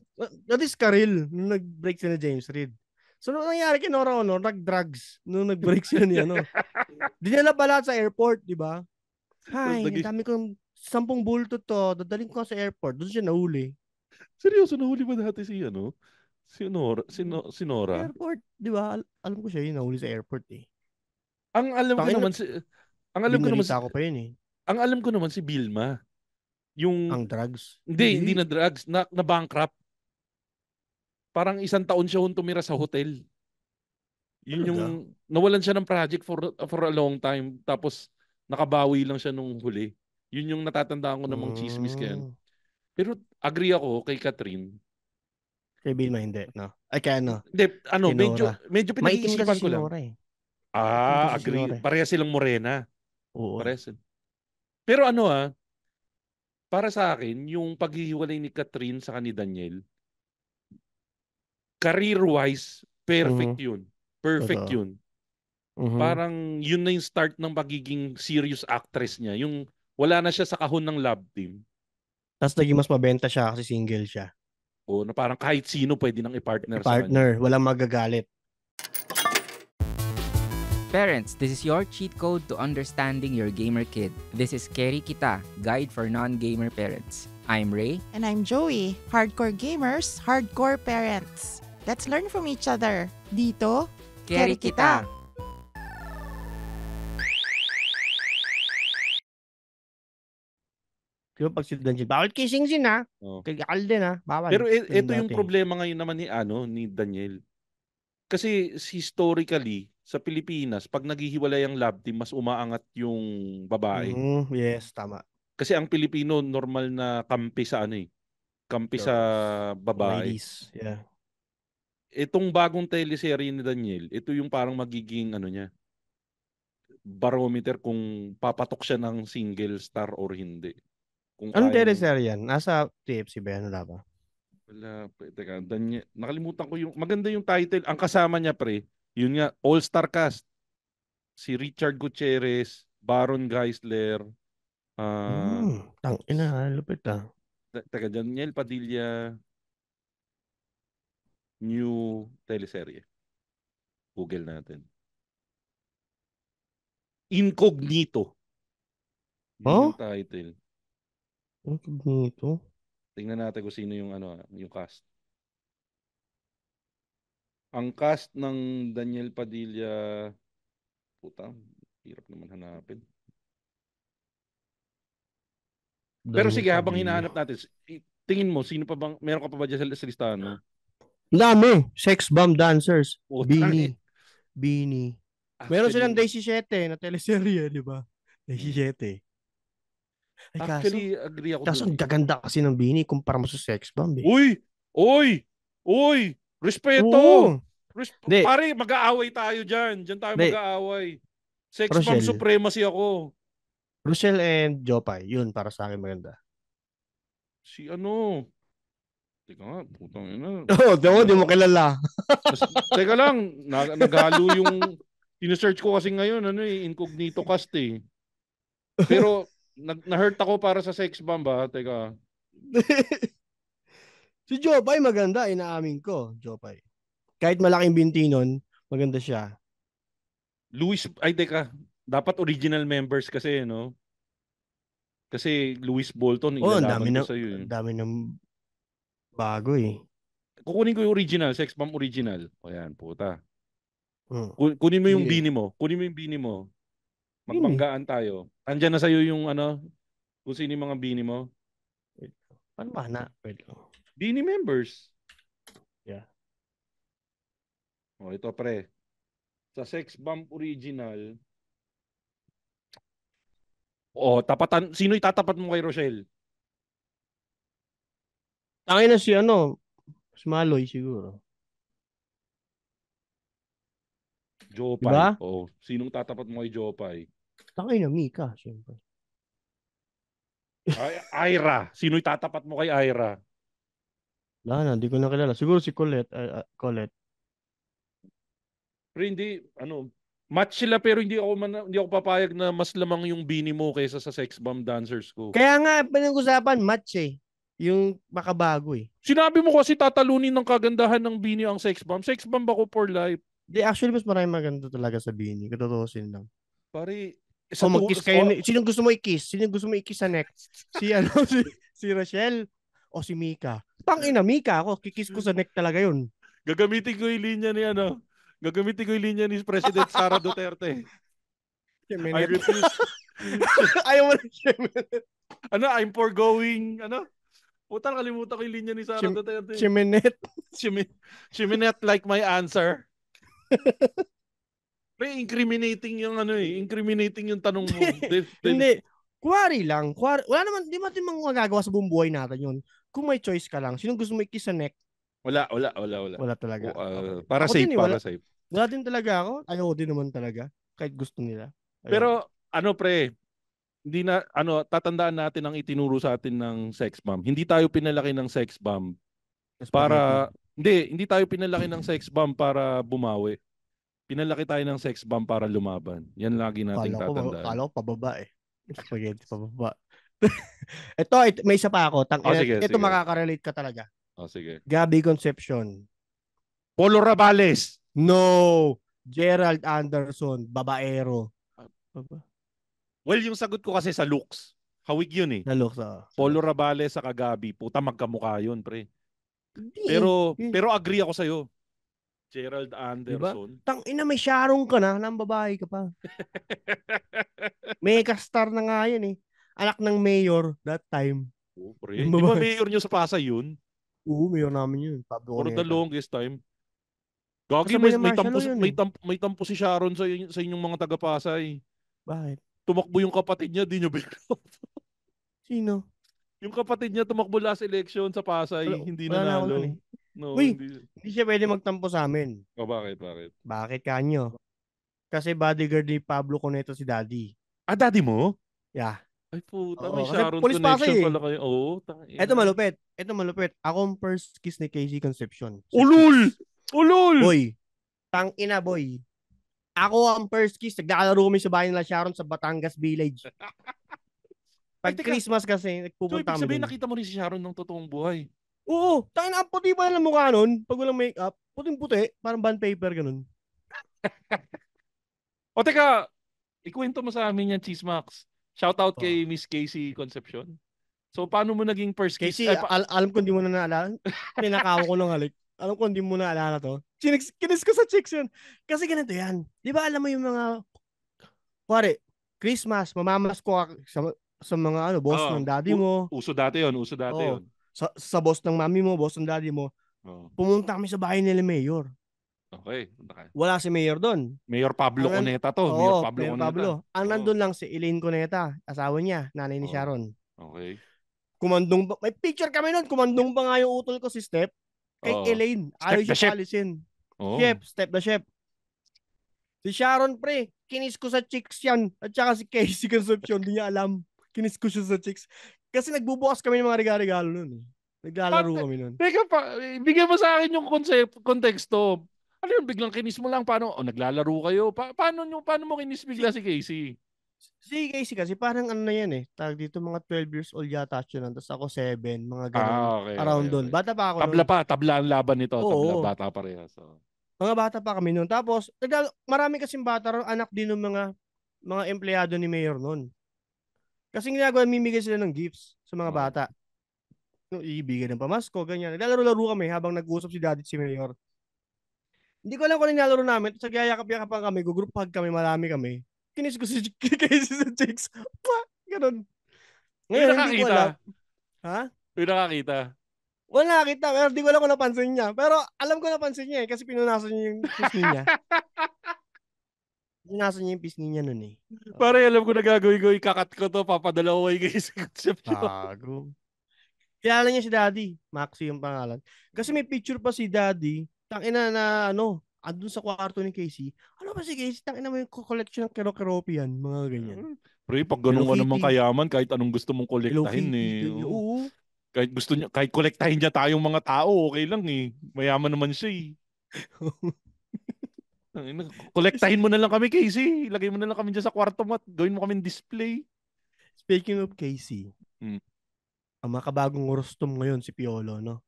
That is Karil nung nag-break sila ni James Reid. So, nung nangyari kay Nora Honor, nag-drugs nung nag-break sila ni ano. Dinala pa lahat sa airport, di ba? Tapos Hi, ang dami kong 10 bulto to. Dadaling ko sa airport. Doon siya nahuli. seryoso, nahuli ba dati si ano? Si Nora? Si Sa Nora? airport, di ba? Alam ko siya yung nahuli sa airport eh. Ang alam ko Tangina, naman si ang alam ko naman si binalita ko pa yun eh. ang alam ko naman si Vilma. Yung Ang drugs. hindi na drugs, na bankrupt. Parang 1 taon siya tumira sa hotel. Yun yung Talaga? nawalan siya ng project for a long time tapos nakabawi lang siya nung huli. Yun yung natatandaan ko namang chismis kaya. Mm. Pero agree ako kay Catherine. Kay Vilma hindi, no? Ay, kaya ano? Hindi, Kay Nora. medyo Maitim kasi pinag-iisipan si ko lang. Nora eh. Maitim kasi si Agree. Nora eh. Pareha silang morena. Oo eh. Pareha Pero ano para sa akin, yung paghihiwalay ni Catherine sa ni Daniel, career-wise, perfect Mhm. yun. Perfect Totoo. yun. Mhm. Parang yun na yung start ng pagiging serious actress niya. Yung wala na siya sa kahon ng love team. Tapos naging mas mabenta siya kasi single siya. O na parang kahit sino pwede nang i-partner sa kanya. Partner, walang magagalit. Parents, this is your cheat code to understanding your gamer kid. This is Keri Kita, Guide for Non-Gamer Parents. I'm Ray. And I'm Joey, hardcore gamers, hardcore parents. Let's learn from each other. Dito, Keri Kita. Di ba pag si Daniel, bawal kissing sin ha? Oh. Kay Alden ha? Bawal. Pero ito yung Dati. problema ngayon naman ni Daniel. Kasi historically, sa Pilipinas, pag naghihiwalay ang love team, mas umaangat yung babae. Yes, tama. Kasi ang Pilipino, normal na kampi sa kampi sa babae. Ladies, yeah. Itong bagong teleserye ni Daniel, ito yung parang magiging niya, barometer kung papatok siya ng single star or hindi. Kung Anong kaya niyang... teleserye yan? Nasa TFC ba yan? Wala ba? Wala, teka, Daniel, nakalimutan ko maganda yung title. Ang kasama niya yun nga, all-star cast. Si Richard Gutierrez, Baron Geisler, Tangina, lupit ah. teka, Daniel Padilla, new teleserye. Google natin. Incognito. Yun yung title. Incognito? Tingnan natin kung sino yung yung cast. Ang cast ng Daniel Padilla, puta, hirap naman hanapin. Pero sige, habang hinahanap natin, tingin mo, sino pa bang, meron ka pa ba dyan sa listahan mo? Dami. Sex bomb dancers. Utang Beanie. Meron silang Day 7 na teleserye, di ba? Day 7. Ay, Actually, agree ako kaso dun. ang gaganda kasi ng Beanie kumpara mo sa Sex bomb eh. Uy! Respeto! Oo. Pare, mag-aaway tayo dyan. Diyan tayo mag-aaway. Sex bomb supremacy ako. Rochelle and Jopay. Yun, para sa akin maganda. Si Teka nga, putang ina. Di mo kilala. Teka lang, naghalo yung sinesearch ko kasi ngayon, incognito cast eh. Pero, na-hurt ako para sa sex bomb ba? Teka. Si Jopay maganda, inaamin ko. Jopay. Kahit malaking binti nun, maganda siya. Teka. Dapat original members kasi, no? Kasi Louis Bolton, ilalaban ko sa'yo. Dami ng bago eh. Kukunin ko yung original, Sex Bomb original. Ayan, puta. Kunin mo yung Beanie mo. Magbanggaan tayo. Andyan na sa'yo yung kung sino yung mga Beanie mo. Paano ba na? Wait lang. Beanie members. Yeah. Ito pre. Sa Sex Bomb original. Sino itatapat mo kay Rochelle? Tangin na si Si Maloy siguro. Jopay. Diba? Oo. Sinong tatapat mo kay Jopay? Tangay na, Mika. Siyempre. Ira. Sino'y tatapat mo kay Ira? Wala na, hindi ko na kilala. Siguro si Colette. Colette. Pero hindi, match sila pero hindi ako papayag na mas lamang yung bini mo kaysa sa sex bomb dancers ko. Kaya nga, pinag-usapan, match eh. Yung makabago eh. Sinabi mo kasi tatalunin ng kagandahan ng bini ang sex bomb. Sex bomb ako for life. Di, actually, mas maraming maganda talaga sa Bini. Katotosin lang. Pare, O mag-kiss kayo. Sinong gusto mo i-kiss? Sinong gusto mo i-kiss sa neck? Si si Rochelle o si Mika? Tangina, Mika ako. Kikiss ko sa neck talaga yun. Gagamitin ko yung linya ni Gagamitin ko yung linya ni President Sara Duterte. I refuse. Ayaw mo na siya. I'm foregoing, Puta, nakalimutan ko yung linya ni Sara Duterte. Chimenet. Chimenet like my answer. Pre, incriminating yung tanong mo. Hindi. Kuwari lang. Wala naman, di natin magagawa sa buong buhay natin yun. Kung may choice ka lang, sinong gusto mo i-kiss sa neck? Wala. Wala talaga. Okay. Para Ako safe, din, para safe. Wala din talaga ako. Ayaw din naman talaga. Kahit gusto nila. Ayaw. Pero, pre, hindi na, tatandaan natin ang itinuro sa atin ng sex bomb. Hindi tayo pinalaki ng sex bomb para, hindi tayo pinalaki ng sex bomb para bumawi. Pinalaki tayo ng sex bomb para lumaban. Yan lagi nating tatandaan. Kala ko pababa eh. Spaghetti pababa. ito, may isa pa ako. Ito makaka-relate ka talaga. Sige. Gabby Concepcion. Polo Rabales. No. Gerald Anderson. Babaero. Well, yung sagot ko kasi sa looks. Hawig yun eh. Na looks. Polo Rabales sa Gabi. Puta, magkamukha yun, pre. Hindi. Pero agree ako sa'yo. Gerald Anderson. Diba? Tangina, may Sharon ka na. Nang babae ka pa. Mega star na nga yan eh. Anak ng mayor that time. Oh, pre. Di ba mayor nyo sa Pasay yun? Oo, mayor namin yun. For the longest time. Gagi, may tampo si Sharon sa inyong mga taga-Pasay. Bakit? Tumakbo yung kapatid niya, di nyo binro. Sino? Yung kapatid niya tumakbo last election sa Pasay, hindi nanalo. No, Uy, hindi siya pwede magtampo sa amin. O bakit? Bakit kanyo? Kasi bodyguard ni Pablo Cuneta si Daddy. Ah, daddy mo? Yeah. Ay puta, may kasi Sharon police connection Pasay pala kayo. Oo. Ito malupit. Ako ang first kiss ni Casey Concepcion. Ulul! Boy, tangina boy. Ako ang first kiss. Naglalaro kami sa bahay nila Sharon sa Batangas Village. Pag Christmas kasi, nagpupunta kami. Sabihin, nakita mo rin si Sharon ng totoong buhay. Oo, tangina, ang puti pa lang mukha nun. Pag walang makeup, puting-puti, parang bond paper, ganun. O teka, ikwento mo sa amin yan, Cheesemax. Shout out kay Miss Casey Concepcion. So, paano mo naging first kiss? Casey, alam ko hindi mo na naalala. Pinakawa ko ng halik. Alam ko hindi mo na naalala to. Kinis ko sa chicks yun. Kasi ganito yan. Di ba alam mo yung mga, pare, Christmas, mamamas ko sa mga boss ng daddy mo. Uso dati yun. Sa boss ng mami mo, boss ng daddy mo. Pumunta kami sa bahay nila Mayor. Okay. Wala si Mayor doon. Mayor Pablo Cuneta to. Mayor Pablo. Ang nandun lang si Elaine Cuneta, asawa niya, nanay ni Sharon. Okay. May picture kami nun. Kumandong pa nga yung utol ko si Step. Kay Elaine. Ayaw siya palisin. Step the chef. Si Sharon, pre, kinis ko sa chicks yan. At saka si Casey Concepcion, di niya alam. Kinis ko siya sa chicks. Kasi nagbubukas kami ng mga regalo nun. Naglalaro kami nun. Teka pa, bigyan mo sa akin yung konteksto. Ano yung biglang kinis mo lang? Paano? Naglalaro kayo? Paano mo kinis bigla si Casey? Si Casey kasi parang ano na yan eh. Tawag dito mga 12 years old yata siya nun. Tapos ako 7, mga ganun. Okay, around doon. Bata pa ako tabla ang laban nito. Oo. Bata parehas. So. Mga bata pa kami noon. Tapos, marami kasing bata, anak din ng mga empleyado ni Mayor noon. Kasi ginagawa, mimigay sila ng gifts sa mga bata. Ibigay ng pamasko, ganyan. Naglalaro-laro kami habang nag-uusap si Daddy at si Mayor. Hindi ko alam kung nilalaro namin. Sa yakap-yakapan kami, group hug kami, marami kami. Kinis ko si Casey sa chicks. Ganun. Ngayon, hindi ko alam. Ha? May nakakita. Wala nakita, pero di ko alam kung napansin niya. Pero alam ko napansin niya eh, kasi pinunasan niya yung pisngi niya. Pinunasan niya yung pisngi niya nun eh. Pare, alam ko na gagawin ko, ikakat ko to, papadala ko kay Casey Concepcion. Tago. Kilala niya si Daddy. Maxi yung pangalan. Kasi may picture pa si Daddy. Tangina na ano, andun sa kwarto ni Casey. Ano ba si Casey? Tangina mo yung collection ng Kero-Keropian. Mga ganyan. Pre, pag Hello ganun ka naman Kitty. kayaman, kahit anong gusto mong Hello kolektahin Kitty. eh. Ganyan. Oo. Oo. Kahit gusto niya, kahit kolektahin niya tayong mga tao, okay lang eh. Mayaman naman siya eh. Kolektahin mo na lang kami, Casey. Ilagay mo na lang kami dyan sa kwarto mo at gawin mo kami display. Speaking of Casey, Hmm. ang makabagong rostum ngayon si Piolo, no?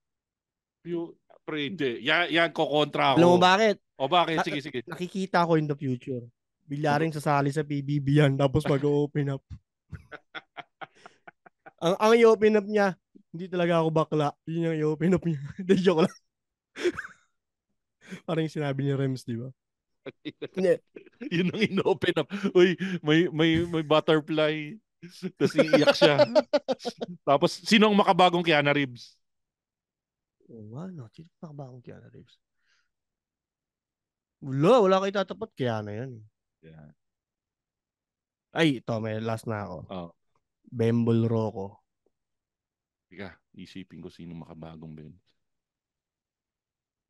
Pre, hindi. Yan, kokontra Alam mo ako. bakit? O bakit? Sige, sige. Nakikita ko in the future. Bigla rin sasali sa PBB yan tapos mag-open up. ang i-open up niya, hindi talaga ako bakla. Yun yung i-open up niya. Hindi, joke lang. Parang yung sinabi ni Rems, di ba? Hindi. Yun ang in-open up. Uy, may butterfly. Tapos iiyak siya. Tapos, sino ang makabagong Keanu Reeves? Oh, ano? Sino pa ba akong Keanu Reeves? Wala kayo tatapat. Keanu yan. Yeah. Ay, ito, may last na ako. Oh. Bembol Rocco. Ika, isipin ko sino makabagong Ben.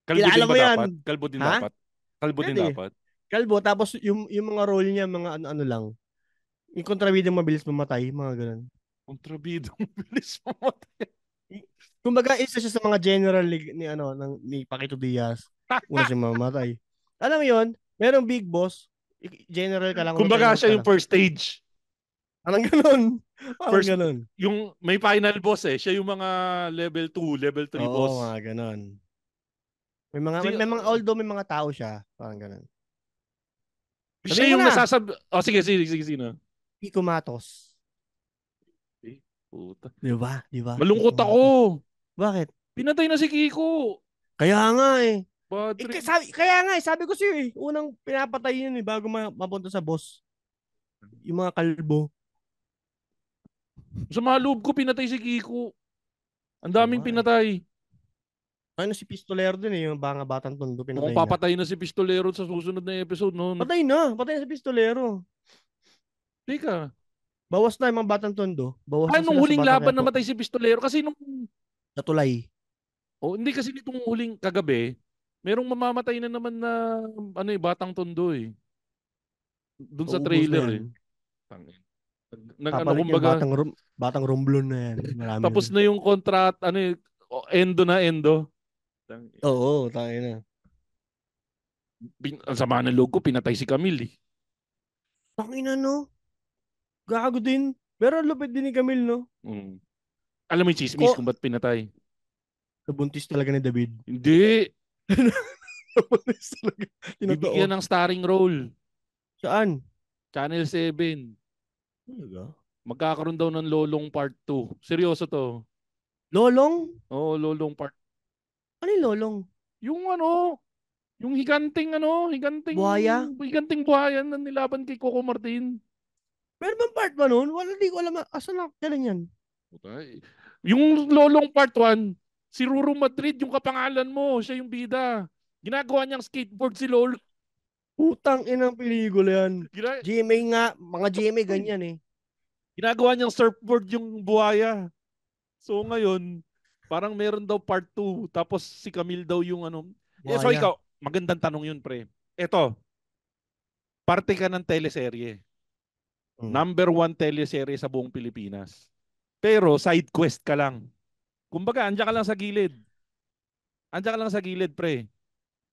Kalbo Kilala din mo ba yan? dapat? Kalbo din Ha? dapat? Kalbo din Pwede. dapat? Kalbo, tapos yung mga role niya, mga ano lang. Yung kontrabidang mabilis mamatay, mga ganun. Kontrabidong bilis mamatay. Kumbaga, isa siya sa mga general ni Paquito Diaz. Una siya mamatay. Alam mo yun, merong big boss, general ka lang. Kumbaga lieutenant siya ka yung lang. first stage. Parang ganun. Parang First, ganun. yung may final boss eh. Siya yung mga level 2, level 3 Oo, boss. mga ganun. Although may mga tao siya, parang ganun. Siya Sabihin mo yung na. nasasabi... Oh, sige, sino? Kiko Matos. Puta. Di ba? Malungkot Kiko ako. Matos. Bakit? Pinatay na si Kiko. Kaya nga eh. Bad trip. Sabi ko sa'yo eh, unang pinapatay yun eh, bago mapunta sa boss. Yung mga kalbo. Sa mga loob ko, pinatay si Kiko. Ang daming Oo nga eh. pinatay. Ano si Pistolero din eh, yung mga batang tondo, Mukhang pinatay na. papatay na si Pistolero sa susunod na episode, no? Patay na si Pistolero. Teka. Bawas na yung mga batang tondo. Bawas na Nung sila sa huling batang laban Quiapo. namatay si Pistolero kasi nung... Natulay. Oh, hindi kasi nitong huling kagabi, merong mamamatay na naman na batang tondo eh. Doon sa Paubos na trailer yan. eh. Papalit yan, Kumbaga, batang romblon na yan. Marami tapos na yung contract, endo. Oo, tayo na. Ang sama ng loob ko, pinatay si Camille eh. Tangina no. Gago din. Pero lupit din ni Camille no. Mm. Alam mo yung chismis kung ba't pinatay? Nabuntis talaga ni David. Hindi. Nabuntis talaga. Bibigyan ng starring role. Saan? Channel 7. Talaga? Magkakaroon daw ng Lolong Part 2. Seryoso to. Lolong? Oo, Lolong Part. Ano yung lolong? Yung higanting Buhaya? Higanting buhaya na nilaban kay Coco Martin. Pero bang part ba nun? Wala, di ko alam. Asan na? Kailan yan? Yung Lolong Part 1, si Ruru Madrid, yung kapangalan mo, siya yung bida. Ginagawa niyang skateboard si Lolo. Putang inang pelikula yan. GMA nga. Mga GMA ganyan eh. Ginagawa niyang surfboard yung buhaya. So ngayon, parang meron daw part 2. Tapos si Camille daw yung ano. So ikaw, magandang tanong yun, pre. Eto, parte ka ng teleserye. Number 1 teleserye sa buong Pilipinas. Pero side quest ka lang. Kumbaga, andyan ka lang sa gilid. Pre.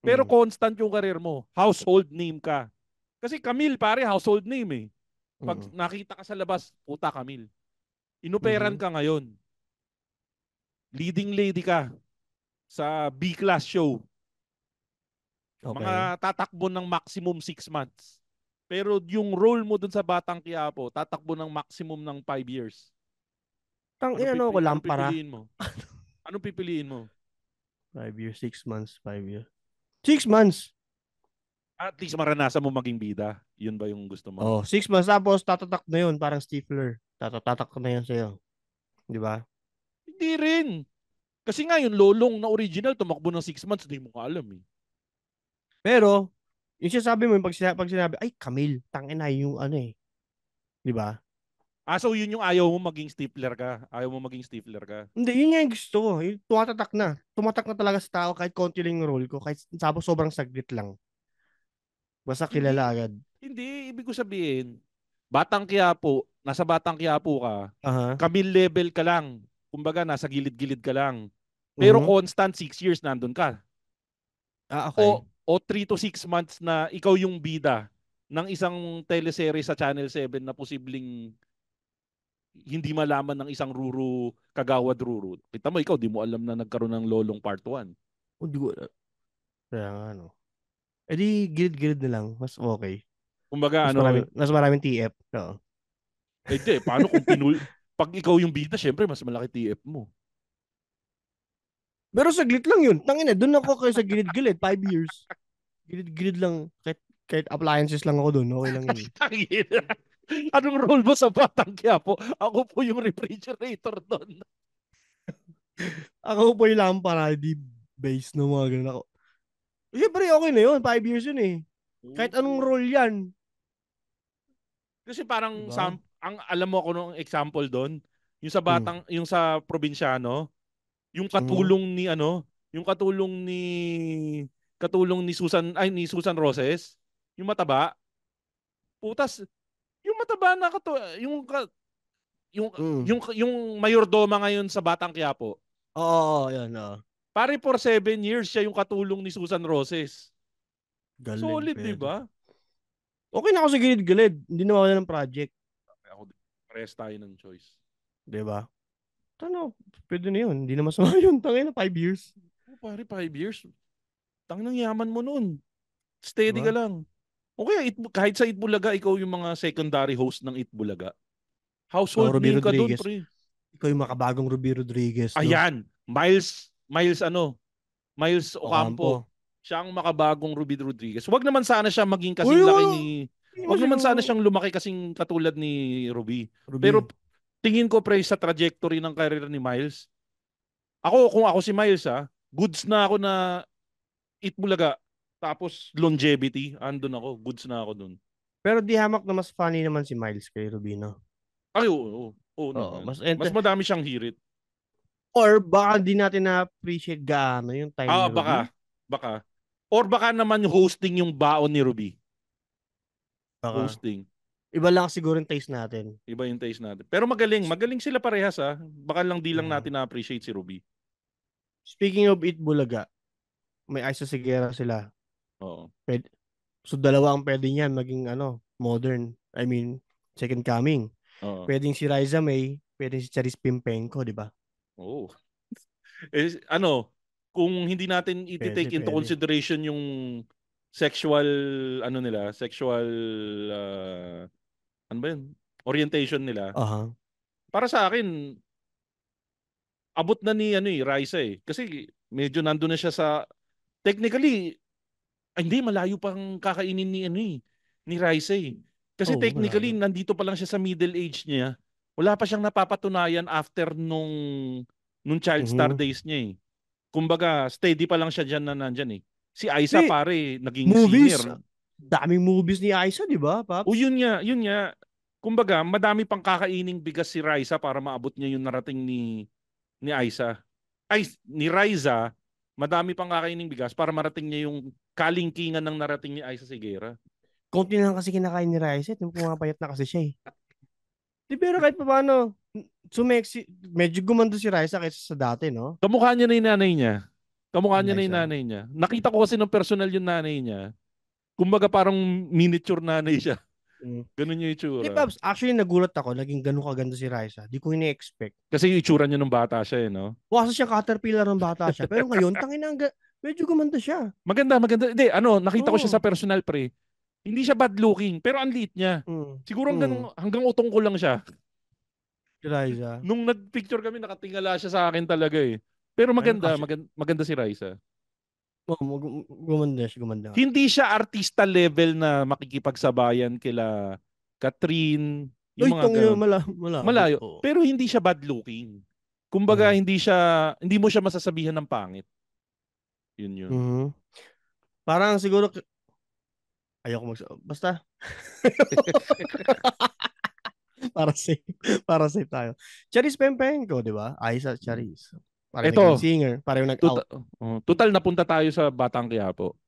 Pero constant yung career mo. Household name ka. Kasi Camille, pare, household name eh. Pag nakita ka sa labas, puta Camille. Inuperan ka ngayon. Leading lady ka sa B-class show. Okay. Mga tatakbo ng maximum 6 months. Pero yung role mo dun sa Batang Quiapo, tatakbo ng maximum ng 5 years. Anong pipiliin mo? Anong pipiliin mo? 5 years, 6 months, 5 years. 6 months! At least maranasan mo maging bida. Yun ba yung gusto mo? Oh, 6 months tapos tatatak na yun, parang Stifler. Tatatak na yun sa'yo. Di ba? Hindi rin. Kasi nga yung Lolong na original, tumakbo ng 6 months, hindi mo ka alam eh. Pero, yung sinasabi mo, pag sinabi, ay, Camille, tangina yung ano eh. Di ba? So yun yung ayaw mo maging stifler ka. Ayaw mo maging stifler ka. Hindi, yun nga yung gusto ko. Yung tumatatak na. Tumatak na talaga sa tao kahit konti lang yung role ko. Kahit tapos sobrang saglit lang. Basta kilala Hindi, agad. hindi. Ibig ko sabihin, Batang Quiapo, nasa Batang Quiapo ka, Aha. Camille level ka lang. Kumbaga, nasa gilid-gilid ka lang. Pero Mhm. constant 6 years nandun ka. Okay. O 3 to 6 months na ikaw yung bida ng isang teleserye sa Channel 7 na posibleng hindi malaman ng isang Ruru Kagawad Ruru. Kita mo, ikaw, di mo alam na nagkaroon ng Lolong Part 1. Hindi ko alam. Kaya nga, ano. Eh di, gilid-gilid na lang. Mas okay. Kumbaga, ano, Mas maraming TF. Oo. di, paano kung pag ikaw yung bida, syempre, mas malaki TF mo. Pero saglit lang yun. Tangina, doon ako kayo sa gilid-gilid. 5 years. Gilid-gilid lang. Kahit appliances lang ako doon. Okay lang yun. Tangina. Anong role mo sa Batang Quiapo? Ako po yung refrigerator doon. Ako po yung lampara, di base no mga ganun ako. Siyempre, okay na yun. 5 years yun eh. Kahit anong role yan. Kasi parang Diba? ang alam mo ako nung example doon, yung sa Hmm. yung sa probinsyano, yung Mhm. katulong ni ano, yung katulong ni Susan Roses, yung mataba. Putas, yung mataba na yung Mm. yung mayordoma ngayon sa Batang Quiapo. Oo, yan. Pare for 7 years siya yung katulong ni Susan Roses. Galing, Solid, di pwede. ba? Okay na ako sa gilid-gilid. Hindi na wala ng project. Ako, parehas tayo ng choice. Diba? Ano, pwede na yun. Hindi na masama yun. Tangin na 5 years. Pare, 5 years. Nang yaman mo nun. Steady ka Diba? lang. O kaya, kahit sa Itbulaga, ikaw yung mga secondary host ng Itbulaga. Ako, Household Ruby name ka dun, Rodriguez. pre. Ikaw yung makabagong Ruby Rodriguez, no? Ayan. Miles Ocampo. Ocampo. Siya ang makabagong Ruby Rodriguez. Wag naman sana siya maging Uy, kasing laki wala. ni... Hindi mo Wag naman sana siguro. siyang lumaki kasing katulad ni Ruby. Pero Ruby. tingin ko, pre, sa trajectory ng career ni Miles, kung ako si Miles, goods na ako na Itbulaga. Tapos longevity, andun ako. Goods na ako dun. Pero di hamak na mas funny naman si Miles kay Rubino. Ay, oo. Oo Oo, naman. Mas madami siyang hirit. Or baka di natin na-appreciate gaano yung time ni Ruby. Baka. Or baka naman yung hosting yung baon ni Ruby. Baka. Hosting. Iba lang siguro yung taste natin. Iba yung taste natin. Pero magaling sila parehas Baka lang di lang natin na-appreciate si Ruby. Speaking of Eat Bulaga, may Isa Sigera sila. Oo. So dalawa ang pwede niyan maging modern. I mean, second coming. Oo. Pwedeng si Riza May, pwedeng si Charis Pimpenko, di ba? Oo. Kung hindi natin i-take into Pwede. consideration yung sexual ano ba yun? Orientation nila. Aha. Para sa akin, abot na ni Raisa Kasi medyo nandun na siya sa technically hindi malayo pang kakainin ni Raisa Kasi Oo, technically malayo. nandito pa lang siya sa middle age niya. Wala pa siyang napapatunayan after nung child star days niya Kumbaga steady pa lang siya diyan na nandiyan Si Aiza pare naging movies. singer. Daming movies ni Aiza, di ba, Paps? O yun nga. Kumbaga madami pang kakaining bigas si Raisa para maabot niya yung narating ni Aiza. Ni Raisa, madami pang kakaining bigas para marating niya yung kalingkingan ng narating ni Aiza Sigera. Konti lang kasi kinakain ni Raisa, yung pumapayat na kasi siya Di pero kahit pa paano, medyo gumanda si Raisa kaysa sa dati, no? Kamukha niya na yung nanay niya. Raisa. Nakita ko kasi ng personal yung nanay niya. Kumbaga parang miniature nanay siya. Ganun yung itsura. Paps, actually nagulat ako, naging ganun kaganda si Raisa. Di ko ini-expect. Kasi yung itsura niya nung bata siya no? Wasa siya caterpillar ng bata siya. Pero ngayon, medyo gumanda siya. Maganda. Hindi, nakita ko siya sa personal pre. Hindi siya bad looking, pero ang liit niya. Siguro hanggang utong ko lang siya. Si Raisa. Nung nag-picture kami, nakatingala siya sa akin talaga Pero maganda si Raisa. Gumanda. Hindi siya artista level na makikipagsabayan kila Catherine, yung mga ganun. Malayo. Pero hindi siya bad looking. Kumbaga, hindi mo siya masasabihan ng pangit. Yun. Parang siguro ayoko basta Para safe. Para safe tayo. Charis Pempenko, di ba? Aiza Charis. Pareho Ito, naging singer. Pareho nag-out. total napunta tayo sa Batang Quiapo.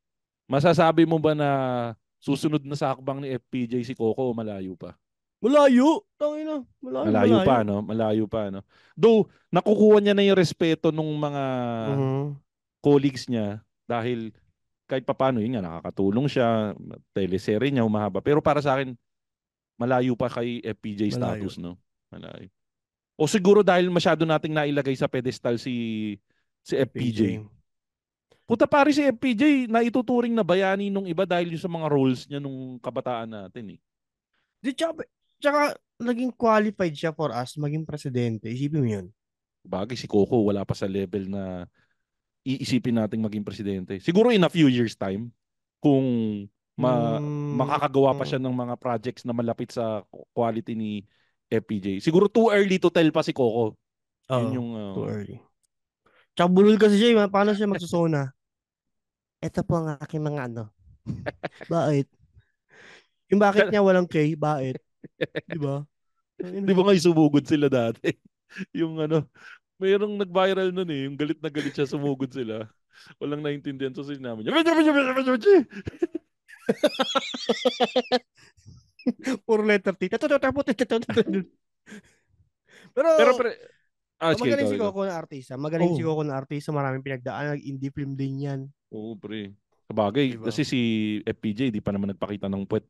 Masasabi mo ba na susunod na sa hakbang ni FPJ si Coco o malayo pa? Malayo. Tangina. Malayo pa, no? Malayo pa, no? Though, nakukuha niya na yung respeto ng mga Mhm. colleagues niya dahil kahit papano, yun nga, nakakatulong siya, teleserye niya, umahaba. Pero para sa akin, malayo pa kay FPJ Malayo. status, no? Malayo. O siguro dahil masyado nating nailagay sa pedestal si FPJ. Puta pare si FPJ, naituturing na bayani nung iba dahil yung sa mga roles niya nung kabataan natin eh. Di, tsaka naging qualified siya for us maging presidente. Isipin mo yun. Bagay si Coco wala pa sa level na iisipin nating maging presidente. Siguro in a few years time, kung makakagawa pa siya ng mga projects na malapit sa quality ni FPJ. Siguro too early to tell pa si Coco. Yun yung too early. Tsaka bulol kasi siya, paano siya magsusona? Ito po ang aking mga ano. Bakit? Yung bakit niya walang K, bakit? Di ba? Di ba nga sumugod sila dati? Yung mayroong nag-viral nun eh, yung galit na galit siya, sumugod sila. Walang naintindihan so sinabi niya. Puro letter T. Pero magaling si Coco na artista. Magaling si Coco na artista. Maraming pinagdaan. Nag-indie film din yan. Oo, pre. Sabagay, Diba? kasi si FPJ, di pa naman nagpakita ng puwet.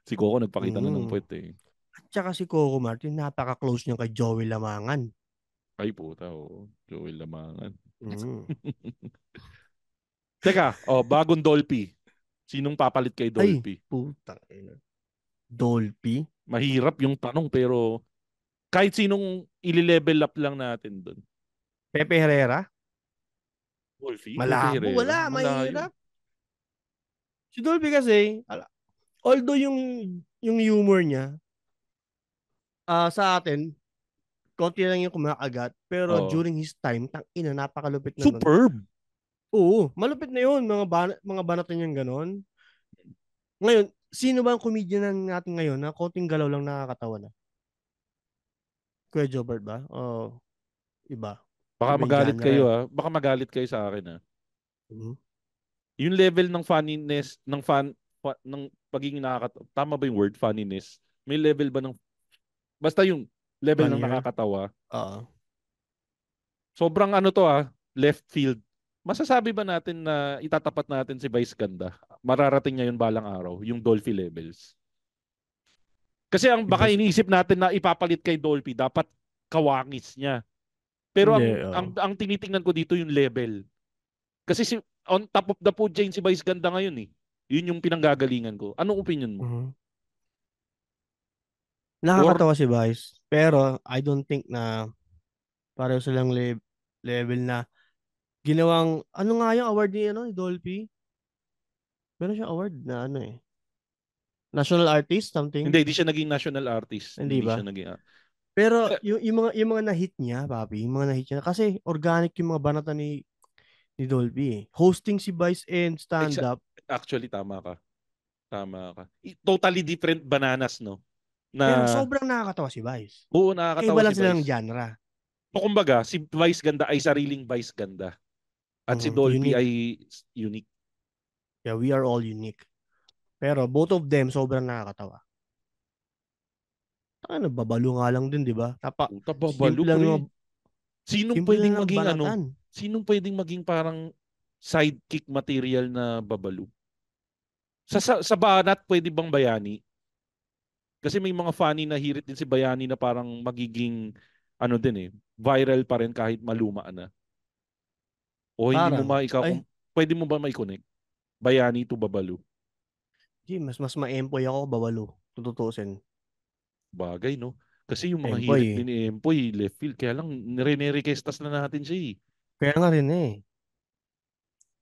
Si Coco nagpakita na ng puwet eh. At saka si Coco Martin, napaka-close niya kay Joey Lamangan. Ay puta, oo. Joey Lamangan. Mm. Teka, bagong Dolphy. Sinong papalit kay Dolphy? Ay, putang ina. Dolphy? Mahirap yung tanong pero kahit sinong ili-level up lang natin doon. Pepe Herrera? Dolphy? Malabo, wala, mahirap. Si Dolphy kasi, although yung humor niya, sa atin, konti lang yung kumakagat, pero during his time, tangina, napakalupit na. Superb! Oo, malupit na yun, mga banatan yung ganon. Ngayon, sino ba ang comedian natin ngayon na konting galaw lang nakakatawa na? Kuya Jobert ba? O iba? Baka magalit kayo Baka magalit kayo sa akin Yung level ng funniness, ng pagiging nakakatawa, tama ba yung word, funniness? May level ba ng, basta yung level ng nakakatawa? Sobrang left field. Masasabi ba natin na itatapat natin si Vice Ganda? Mararating niya yun balang araw, yung Dolphy levels. Kasi baka iniisip natin na ipapalit kay Dolphy, dapat kawangis niya. Pero ang tinitingnan ko dito yung level. Kasi on top of the food chain si Vice Ganda ngayon eh. Yun yung pinanggagalingan ko. Anong opinion mo? Nakakatawa si Vice. Pero I don't think na pareho silang level na ginawang, nga yung award ni Dolphy? Meron siya award na National Artist, something? Hindi siya naging national artist. Hindi ba? Siya naging, Pero yung mga na-hit niya, papi, yung mga na-hit niya, kasi organic yung mga banata ni Dolphy. Hosting si Vice and stand-up. Actually, tama ka. Totally different bananas, no? Pero sobrang nakakatawa si Vice. Oo, nakakatawa si Vice. Kaya wala silang genre. So, kumbaga, si Vice Ganda ay sariling Vice Ganda. At si Dolphy ay unique. Yeah, we are all unique. Pero both of them sobrang nakakatawa. Babalo nga lang din, di ba? Babalo, pre. Sinong pwedeng maging parang sidekick material na babalo? Sa banat, pwede bang bayani? Kasi may mga funny na hirit din si bayani na parang magiging viral pa rin kahit maluma na. O hindi mo pwede mo ba mai-connect? Bayani to babalo. Mas ma-empoy ako babalo. Tututusin. Bagay, no? Kasi yung mga hirit din ni Empoy, left field. Kaya lang, nire-requestas na natin siya Kaya nga rin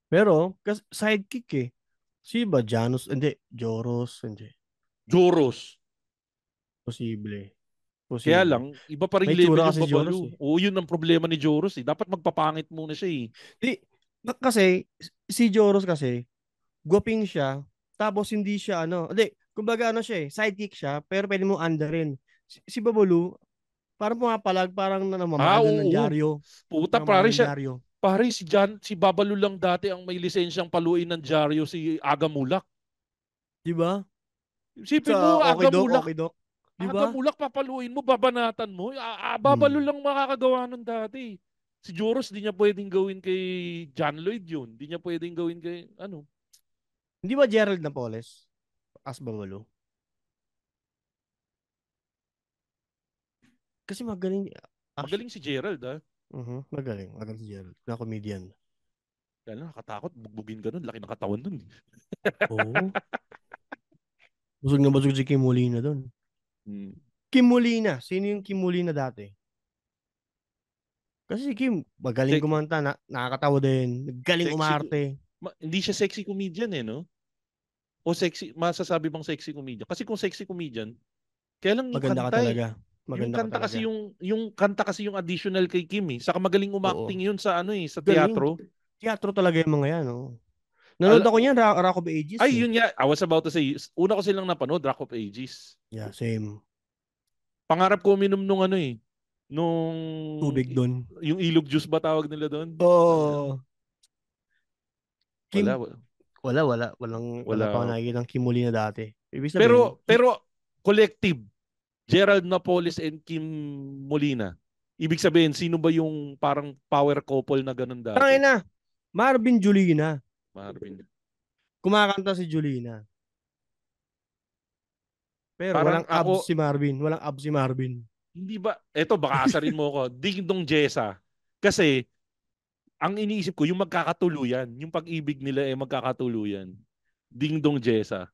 Pero, sidekick Si ba? Janus? Hindi. Joros? Hindi. Joros? Posible. Kaya lang, iba pa rin level yung babalo. Oo, yun ang problema ni Joros Dapat magpapangit muna siya Kasi, si Joros kasi, guwaping siya, tapos hindi siya kumbaga siya sidekick siya, pero pwede mo under rin. Si Babalu, parang pumapalag, parang namamagal ng Oo. dyaryo. Puta, Namamagal ng dyaryo. pare si Babalu lang dati ang may lisensyang paluin ng dyaryo si Aga Mulak. Di ba? Isipin mo, Sa Okay Doc. Di Aga ba? Mulak papaluin mo, babanatan mo. Babalu lang makakagawa nun dati. Si Joros, di niya pwedeng gawin kay John Lloyd yun. Di niya pwedeng gawin kay, ano. Hindi ba Gerald Napoles as Babalu? Kasi magaling. Magaling si Gerald, ha? Magaling. Magaling si Gerald. Na comedian. Kaya lang, nakatakot. Bugbugin ka nun. Laki ng katawan nun. Oo. Busog na busog si Kim Molina doon. Hmm. Kim Molina. Sino yung Kim Molina dati? Kasi si Kim, magaling kumanta. Nakakatawa din. Galing umarte. Hindi siya sexy comedian no? O sexy, masasabi bang sexy comedian? Kasi kung sexy comedian, kaya lang yung maganda kanta ka talaga. Maganda yung kanta ka talaga. kasi yung kanta kasi yung additional kay Kim Saka magaling umacting yun sa sa galing. teatro. Teatro talaga yung mga yan, Nanood ako niyan, Rock of Ages. Ay, yun nga. I was about to say, una ko silang napanood, Rock of Ages. Yeah, same. Pangarap ko uminom nung nung tubig doon. Yung ilog juice ba tawag nila doon? Oo. Kim, wala. Wala pa ako nakikita ng Kim Molina dati. Ibig sabihin, pero collective, Gerald Napoles and Kim Molina. Ibig sabihin, sino ba yung parang power couple na ganun dati? Tangina na. Marvin Julina. Kumakanta si Julina. Pero parang walang abs si Marvin. Walang abs si Marvin. Hindi ba? Eto, baka asarin mo ko. Ding Dong Jessa. Kasi, ang iniisip ko, yung magkakatuluyan. Yung pag-ibig nila magkakatuluyan. Ding Dong Jessa.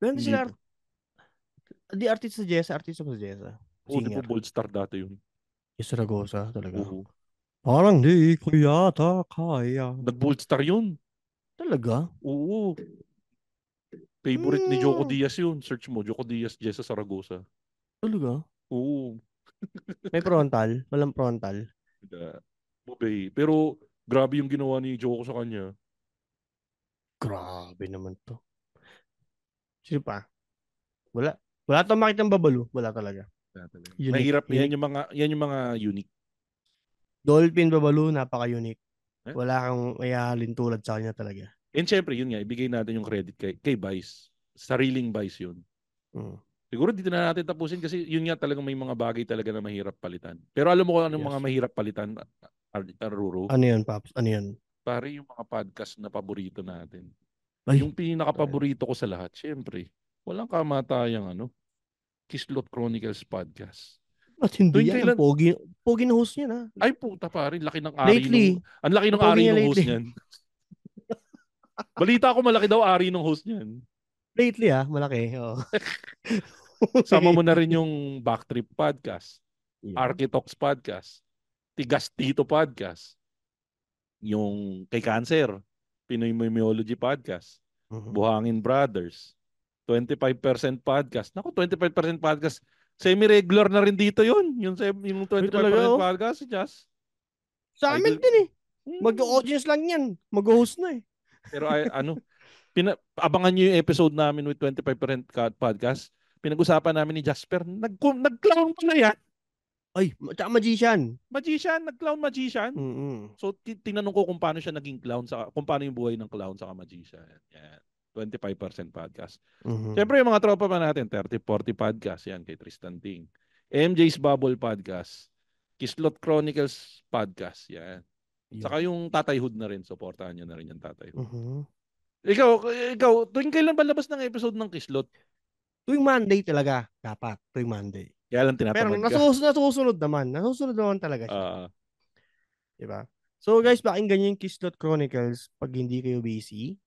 Pero hindi sila di artist sa Jessa. Artist sa Jessa. Oo, di po Bold Star dati yun. Saragosa talaga. Parang di ko yata kaya. Nag-Bold Star yun. Talaga? Oo. Favorite ni Joko Diaz yun. Search mo, Joko Diaz, Jessa Saragosa. Talaga? Oo. May frontal? Walang frontal? Pero grabe yung ginawa ni Joko sa kanya. Grabe naman to. Sino pa? Wala. Wala tayong makitang Babalu. Wala talaga. Mahirap. Yan yung mga unique. Dolphin Babalu, napaka-unique. Wala kang mayahalin tulad sa kanya talaga. And syempre, yun nga, ibigay natin yung credit kay Vice. Sariling Vice yun. Siguro dito na natin tapusin kasi yun nga talagang may mga bagay talaga na mahirap palitan. Pero alam mo kung anong mga mahirap palitan, Ruro? Ano yun, Paps? Ano yun? Pare yung mga podcast na paborito natin. Ay. Yung pinaka-paborito ko sa lahat, syempre, walang kamatayang Kislot Chronicles Podcast. At hindi yan. Pogi na host niya na. Ay puta pare, laki ng ari ang laki ng ari ng host niyan. Balita ko malaki daw ari ng host niyan. Lately malaki. Oh. Sama mo na rin yung Backtrip Podcast, Architox Podcast, Tigas Tito Podcast, yung kay Cancer, Pinoy Memeology Podcast, Buhangin Brothers, 25% Podcast. Naku, 25% Podcast. Semi-regular na rin dito yun. Yung 25% podcast, just. Sa amin din Mag-audience lang yan. Mag-host na Pero abangan nyo yung episode namin with 25% podcast. Pinag-usapan namin ni Jasper. Nag-clown pa na yan. Ay, magician. Nag-clown magician. So, tinanong ko kung paano siya naging clown, kung paano yung buhay ng clown sa magician. Yan. 25% podcast. Siyempre yung mga tropa pa natin, 30-40 podcast. Yan, kay Tristan Ting. MJ's Bubble Podcast. Kislot Chronicles Podcast. Yan. Saka yung Tatayhood na rin. Supportahan nyo na rin yung Tatayhood. Ikaw, tuwing kailan ba labas ng episode ng Kislot? Tuwing Monday talaga. Dapat. Tuwing Monday. Kaya lang tinatamad ka. Pero nasusunod naman. Nasusunod naman talaga siya. Diba? So guys, pakinggan nyo yung Kislot Chronicles pag hindi kayo busy.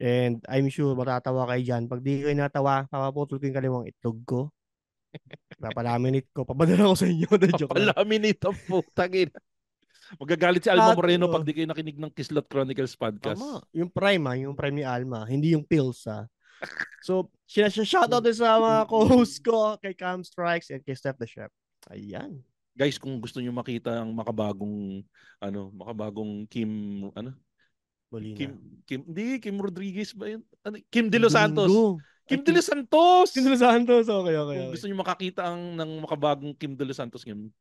And I'm sure matatawa kayo dyan. Pag di kayo natawa, papaputol ko yung kaliwang itlog ko. Papalaminate ko. Papadala ko sa inyo. Papalaminate ang putangin. Magagalit si Alma Moreno pag di kayo nakinig ng Kislot Chronicles podcast. Tama. Yung prime ni Alma. Hindi yung pills So, shoutout din sa mga co-host ko kay Cam Strikes and kay Steph the Chef. Ayan. Guys, kung gusto niyo makita ang makabagong Kim Molina. Kim Rodriguez ba yun? Kim De Los Santos. Kim De Los Santos! Kim De Los Santos. Okay. Kung gusto niyo makakita ng makabagong Kim De Los Santos ngayon,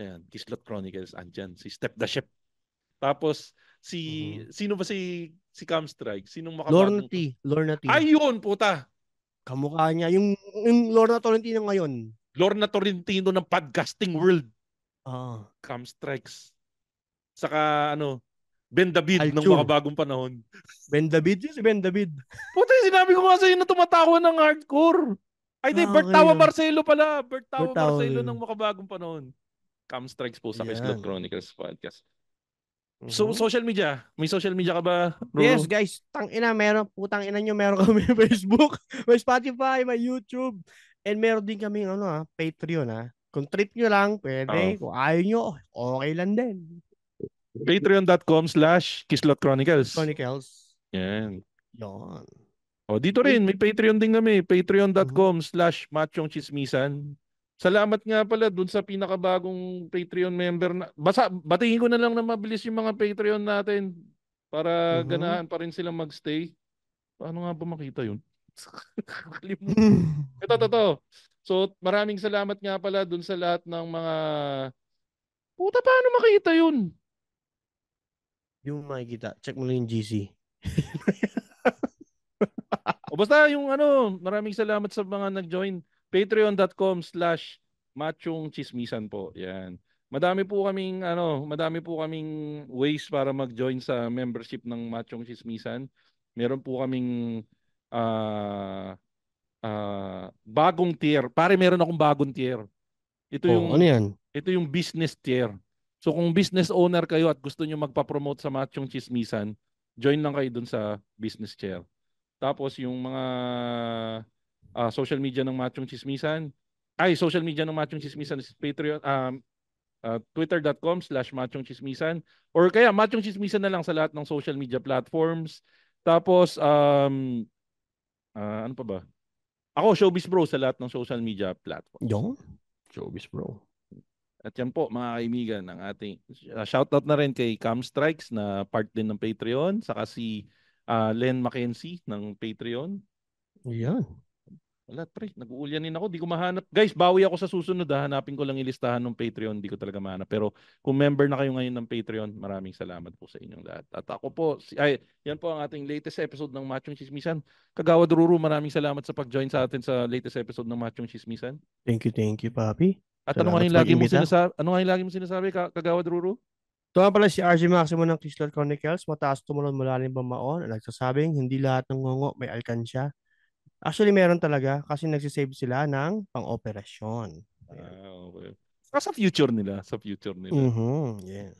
ayan, Kislot Chronicles, andyan. Si Step the Chef. Tapos, sino ba si Cam Strike? Sinong makabagong? Lorna T. Ayun, puta! Kamukha niya. Yung Lorna Tolentino ngayon. Lorna Tolentino ng podcasting world. Cam Strikes. Saka, Ben David ng makabagong panahon. Ben David? Si Ben David. Puta, sinabi ko nga sa'yo na tumatawa ng hardcore. Ay, di, Bertawa Marcelo pala. Bertawa Marcelo ng makabagong panahon. Cam Strikes po sa Kislot Chronicles podcast. So, social media. May social media ka ba, Ruru? Yes, guys. Putang ina nyo, meron kami Facebook, may Spotify, may YouTube, and meron din kami, Patreon, Kung trip nyo lang, pwede. Kung ayaw nyo, okay lang din. Patreon.com/Kislot Chronicles. Yan. Yon. Dito rin, may Patreon din kami. Patreon.com/Machong Chismisan. Salamat nga pala dun sa pinakabagong Patreon member na. Batiin ko na lang na mabilis yung mga Patreon natin para ganahan pa rin silang magstay. Paano nga ba makita yun? Ito. So, maraming salamat nga pala dun sa lahat ng mga... Puta, paano makita yun? Yung makikita. Check mo lang yung GC. Basta yung maraming salamat sa mga nag-join. Patreon.com/Machong Chismisan po. Yan. Madami po kaming ways para mag-join sa membership ng Machong Chismisan. Meron po kaming bagong tier. Pare, meron akong bagong tier. Ano yan? Ito yung business tier. So kung business owner kayo at gusto nyo magpa-promote sa Machong Chismisan, join lang kayo dun sa business tier. Tapos yung mga social media ng Machong Chismisan. Social media ng Machong Chismisan is Patreon, twitter.com/Machong Chismisan. Or kaya Machong Chismisan na lang sa lahat ng social media platforms. Tapos, ano pa ba? Ako, Showbiz Bro sa lahat ng social media platforms. Yung? Showbiz Bro. At yan po, mga kaibigan, ng ating shoutout na rin kay Cam Strikes na part din ng Patreon. Saka si Len Mackenzie ng Patreon. Yan. Wala, pre. Nag-uulyanin ako. Di ko mahanap. Guys, bawi ako sa susunod. Hanapin ko lang ilistahan ng Patreon. Di ko talaga mahanap. Pero kung member na kayo ngayon ng Patreon, maraming salamat po sa inyong lahat. At ako po, yan po ang ating latest episode ng Machong Chismisan. Kagawad Ruru, maraming salamat sa pag-join sa atin sa latest episode ng Machong Chismisan. Thank you, Papi. At ano nga yung lagi mo sinasabi, Kagawad Ruru? Ito nga pala si RJ Maximo ng Kislot Chronicles. Mataas tumulong malalim bamaon. Nagsasabing, hindi lahat ng ngongo may alkansya. Actually, meron talaga kasi nagsisave sila ng pang-operasyon. Okay. Sa future nila. Yeah.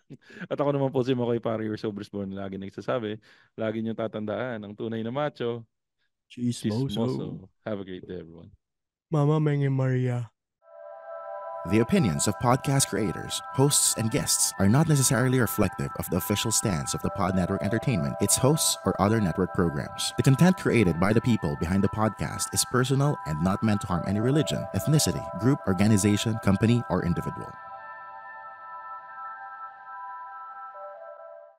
At ako naman po si Makoy Pare, your sober's born, lagi nagsasabi, lagi niyong tatandaan, ang tunay na macho, chismoso. Have a great day, everyone. Mama Menge Maria. The opinions of podcast creators, hosts, and guests are not necessarily reflective of the official stance of the Pod Network Entertainment, its hosts, or other network programs. The content created by the people behind the podcast is personal and not meant to harm any religion, ethnicity, group, organization, company, or individual.